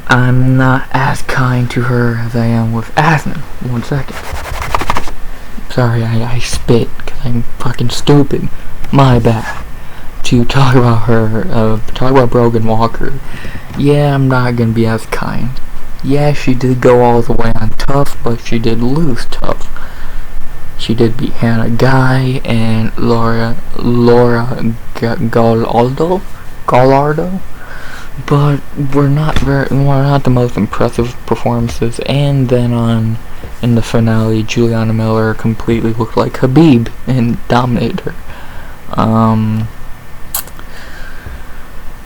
I'm not as kind to her as I am with Usman. 1 second. Sorry, I spit because I'm fucking stupid. My bad. To talk about her, talk about Brogan Walker. Yeah, I'm not gonna be as kind. Yeah, she did go all the way on tough, but she did lose tough. She did beat Hannah Guy and Laura Gallardo, but we're not the most impressive performances. And then in the finale, Juliana Miller completely looked like Khabib and dominated her.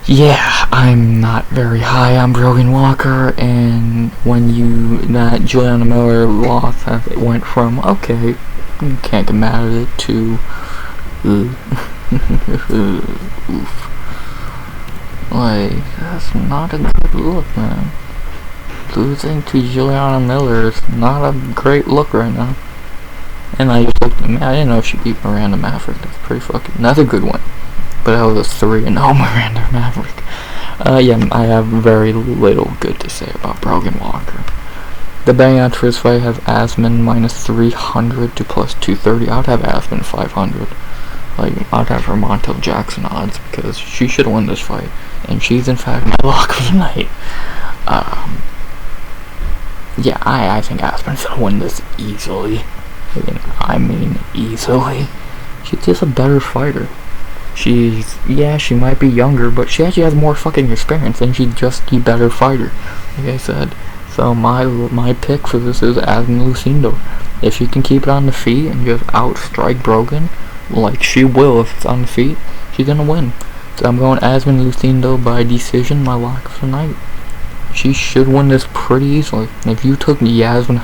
Yeah, I'm not very high on Brogan Walker, and when that Juliana Miller loss, it went from okay, you can't get mad at it to oof. Like, that's not a good look, man. Losing to Juliana Miller is not a great look right now. And I just looked at I didn't know if she beat Miranda Maverick. That's pretty fucking, that's a good one. But that was a 3-0 Miranda Maverick. Yeah, I have very little good to say about Brogan Walker. The betting odds for this fight have Iasmin -300 to +230. I would have Iasmin 500. Like, I'd have her Montel Jackson odds because she should win this fight. And she's in fact my lock of the night. Yeah, I think Iasmin's gonna win this easily. I mean easily. She's just a better fighter. She might be younger, but she actually has more fucking experience, and she's just a better fighter, like I said. So my pick for this is Iasmin Lucindo. If she can keep it on the feet and just outstrike Brogan, like she will if it's on the feet, she's gonna win. So I'm going Iasmin Lucindo by decision, my lock of the night. She should win this pretty easily. If you took Yasmin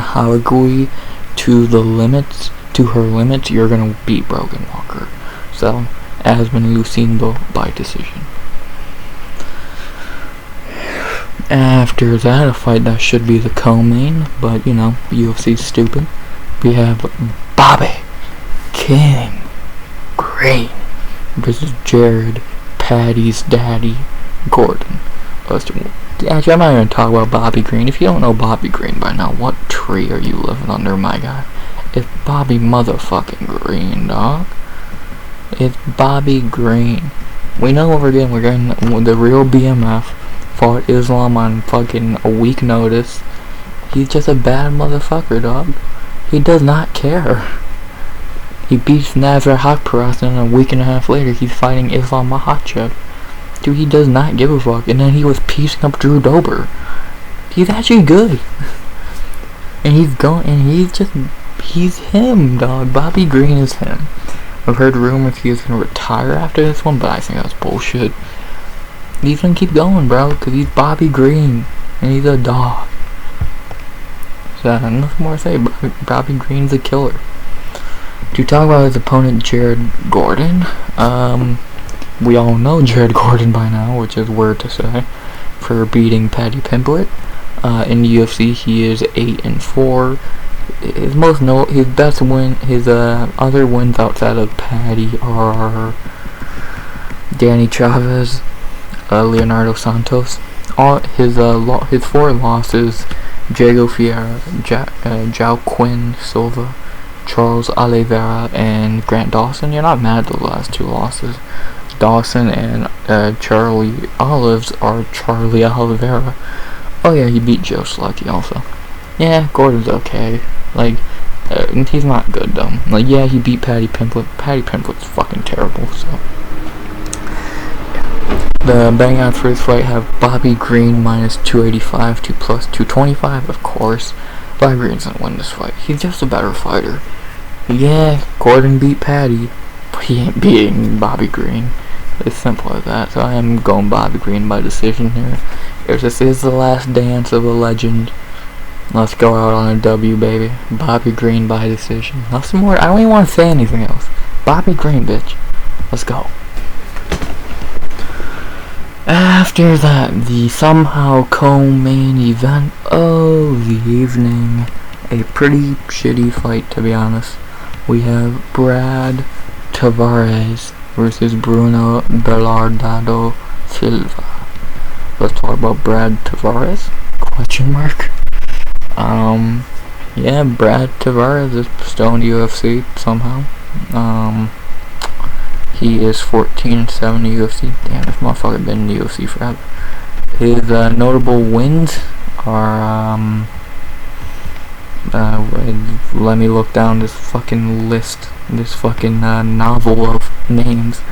Halagui to her limits, you're gonna beat Brogan Walker. So Iasmin Lucindo by decision. After that, a fight that should be the co-main, but you know, UFC's stupid. We have Bobby King Green versus Jared Patty's daddy Gordon. Actually, I'm not even talking about Bobby Green. If you don't know Bobby Green by now, what tree are you living under, my guy? It's Bobby motherfucking Green, dog. It's Bobby Green. We know what we're getting. We're getting the real BMF. Fought Islam on fucking a week notice. He's just a bad motherfucker, dog. He does not care. He beats Nasser Hakparas, and a week and a half later he's fighting Islam Makhachev. Dude, he does not give a fuck. And then he was piecing up Drew Dober. He's actually good. And he's him, dog. Bobby Green is him. I've heard rumors he is gonna retire after this one, but I think that's bullshit. He's gonna keep going, bro, because he's Bobby Green. and he's a dog. So nothing more to say. Bobby Green's a killer. To talk about his opponent, Jared Gordon, we all know Jared Gordon by now, which is weird to say, for beating Paddy Pimblett. In the UFC, he is 8-4. His best win, his other wins outside of Paddy are Danny Chavez, Leonardo Santos. All his 4 losses: Diego Ferreira, Joaquin Silva, Charles Oliveira, and Grant Dawson. You're not mad at the last 2 losses. Dawson and Charlie Olives are Charlie Oliveira. Oh yeah, he beat Joe Slucky also. Yeah, Gordon's okay. Like, he's not good though. Like, yeah, he beat Paddy Pimblett. Paddy Pimblett's fucking terrible, so. Yeah. The betting odds for this fight have Bobby Green minus 285 to plus 225, of course. Bobby Green's gonna win this fight. He's just a better fighter. Yeah, Gordon beat Paddy, but he ain't beating Bobby Green. It's simple as that. So I am going Bobby Green by decision here. If this is the last dance of a legend, let's go out on a W, baby. Bobby Green by decision. Nothing more. I don't even want to say anything else. Bobby Green, bitch. Let's go. After that, the somehow co-main event of the evening. A pretty shitty fight, to be honest. We have Brad Tavares versus Bruno Bellardado Silva. Let's talk about Brad Tavares? Question mark. Yeah, Brad Tavares is still in the UFC somehow. He is 14-7 in the UFC. Damn, this motherfucker been in the UFC forever. His notable wins are let me look down this fucking list, this fucking novel of names.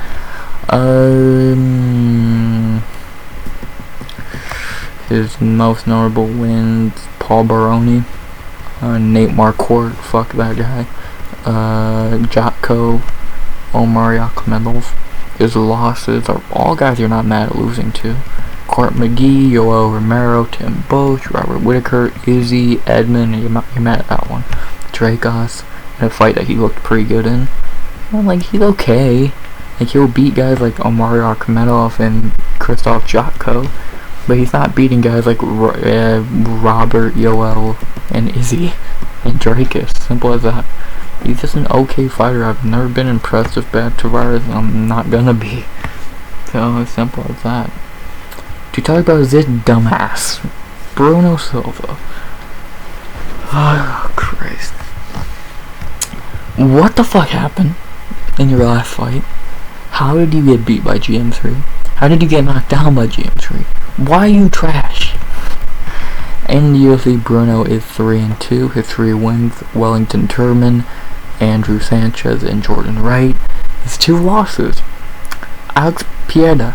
His most notable wins: Paul Baroni, Nate Marquardt, fuck that guy, Jotko, Omar Yakhmedov. His losses are all guys you're not mad at losing to: Court McGee, Yoel Romero, Tim Bosch, Robert Whitaker, Izzy, Edmund. You're mad at that one. Giagos, in a fight that he looked pretty good in. Well, like, he's okay. Like, he'll beat guys like Omar Yakhmedov and Christos Jotko, but he's not beating guys like Robert, Yoel, and Izzy, and Giagos. Simple as that. He's just an okay fighter. I've never been impressed with Brad Tavares, and I'm not gonna be. So, as simple as that. To talk about this dumbass, Bruno Silva. Oh, Christ. What the fuck happened in your last fight? How did you get beat by GM3? How did you get knocked down by GM3? Why are you trash? In the UFC, Bruno is 3-2. His 3 wins: Wellington Turman, Andrew Sanchez, and Jordan Wright. His 2 losses: Alex Pieda.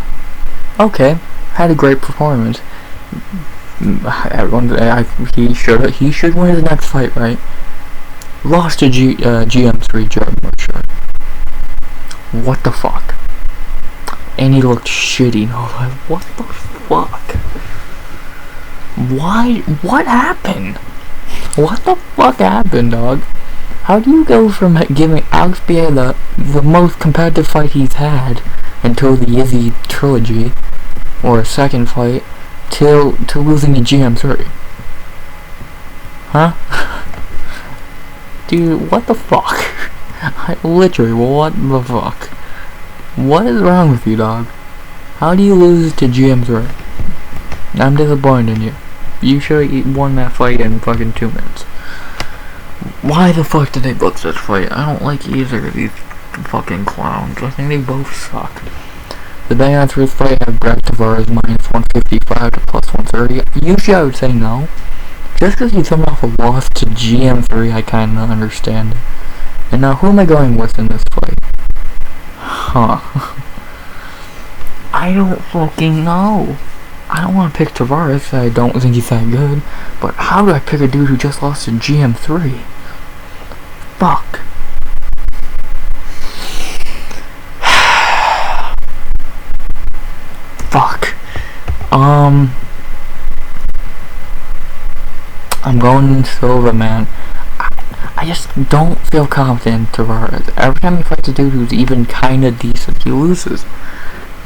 Okay. Had a great performance. He should win his next fight, right? Lost to GM3 Jordan Murchard. What the fuck? And he looked shitty. No, like, what the fuck? Why? What happened? What the fuck happened, dog? How do you go from giving Alex Pieda the most competitive fight he's had until the Izzy trilogy, or a second fight, to losing to GM3? Huh? Dude, what the fuck? Literally, what the fuck? What is wrong with you, dog? How do you lose to GM3? I'm disappointed in you. You should have won that fight in fucking 2 minutes. Why the fuck did they book this fight? I don't like either of these fucking clowns. I think they both suck. The betting odds for this fight have Brad Tavares minus 155 to plus 130. Usually I would say no. Just because he's coming off a loss to GM3, I kinda understand it. And now, who am I going with in this fight? Huh. I don't fucking know. I don't want to pick Tavares. I don't think he's that good. But how do I pick a dude who just lost to GM3? Fuck. Fuck. I'm going Silva, man. I just don't feel confident in Tavares. Every time he fights a dude who's even kinda decent, he loses.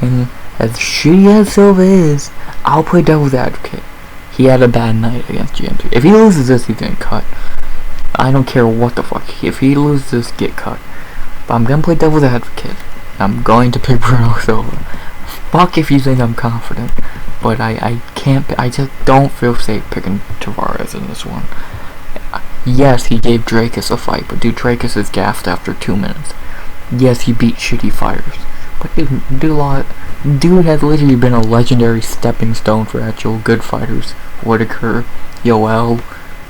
And as shitty as Silva is, I'll play devil's advocate. He had a bad night against GMT. If he loses this, he's getting cut. I don't care what the fuck. If he loses this, get cut. But I'm gonna play devil's advocate. I'm going to pick Bruno Silva. Fuck if you think I'm confident. But I can't, I just don't feel safe picking Tavares in this one. Yes, he gave Dracus a fight, but dude, Dracus is gassed after 2 minutes. Yes, he beat shitty fighters. But dude has literally been a legendary stepping stone for actual good fighters. Whitaker, Yoel,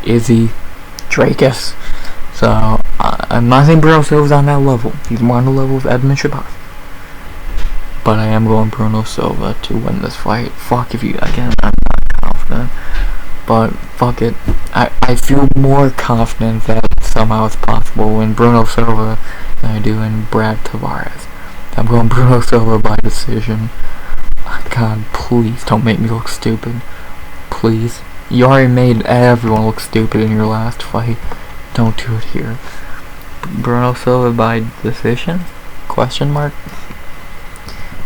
Izzy, Dracus. So, I'm not saying Bruno Silva's on that level. He's more on the level of Edmund Shabazz. But I am going Bruno Silva to win this fight. Fuck if you, again, I'm not confident. But, fuck it. I feel more confident that somehow it's possible in Bruno Silva than I do in Brad Tavares. I'm going Bruno Silva by decision. God, please don't make me look stupid. Please. You already made everyone look stupid in your last fight. Don't do it here. Bruno Silva by decision? Question mark?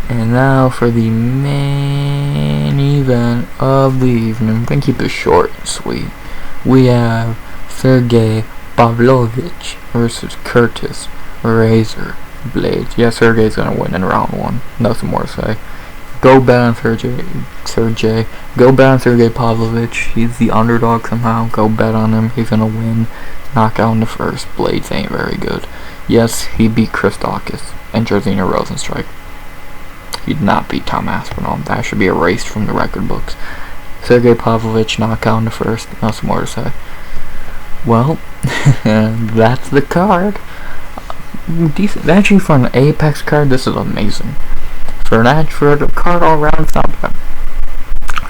And now for the main event of the evening. We can keep it short and sweet. We have Sergei Pavlovich versus Curtis Razor Blaydes. Yeah, Sergei's gonna win in round 1. Nothing more to say. Go bet on Sergei. Go bet on Sergei Pavlovich. He's the underdog somehow. Go bet on him. He's gonna win. Knockout in the first. Blaydes ain't very good. Yes, he beat Christos and Jairzinho Rosenstrike. He did not beat Tom Aspinall. That should be erased from the record books. Sergei Pavlovich knockout in the first. Nothing more to say. Well, that's the card. Decent. Actually, for an Apex card, this is amazing. For a card all around, it's not bad.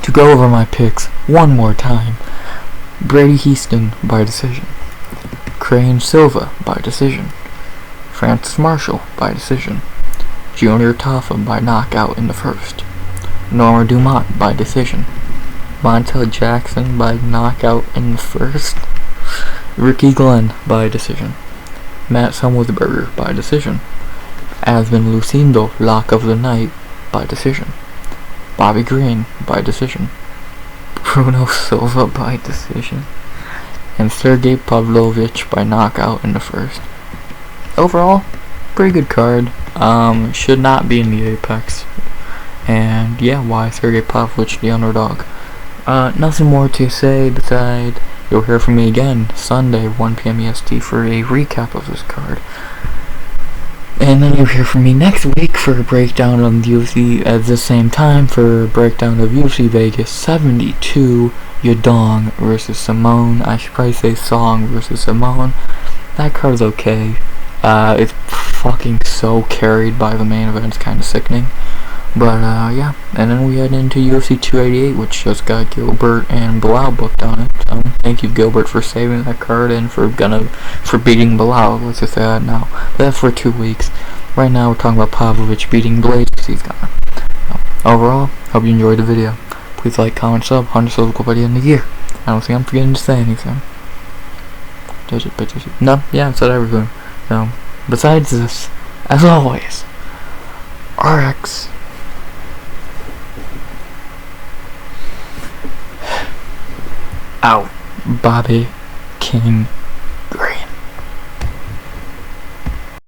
To go over my picks one more time: Brady Hiestand by decision, Karine Silva by decision, Francis Marshall by decision, Junior Tafa by knockout in the first, Norma Dumont by decision, Montel Jackson by knockout in the first, Ricky Glenn by decision, Matt Semelsberger by decision, Yahya Lucindo lock of the night by decision, Bobby Green by decision, Bruno Silva by decision, and Sergei Pavlovich by knockout in the first. Overall, pretty good card. Should not be in the Apex. And yeah, why Sergei Pavlovich the underdog? Nothing more to say besides you'll hear from me again Sunday 1 PM EST for a recap of this card. And then you'll hear from me next week for a breakdown on the UFC at the same time for a breakdown of UFC Vegas 72 Yadong versus Simone. I should probably say Song versus Simone. That card's okay. It's fucking so carried by the main event, it's kinda sickening. But yeah, and then we head into UFC 288, which just got Gilbert and Bilal booked on it. So thank you, Gilbert, for saving that card and for beating Bilal. Let's just say that now. But that's for 2 weeks. Right now, we're talking about Pavlovich beating Blaydes because he's gone. So, overall, hope you enjoyed the video. Please like, comment, sub. 100 subs by the end of the year. I don't think I'm forgetting to say anything. No, yeah, I said everything. So, besides this, as always, RX. Out. Bobby King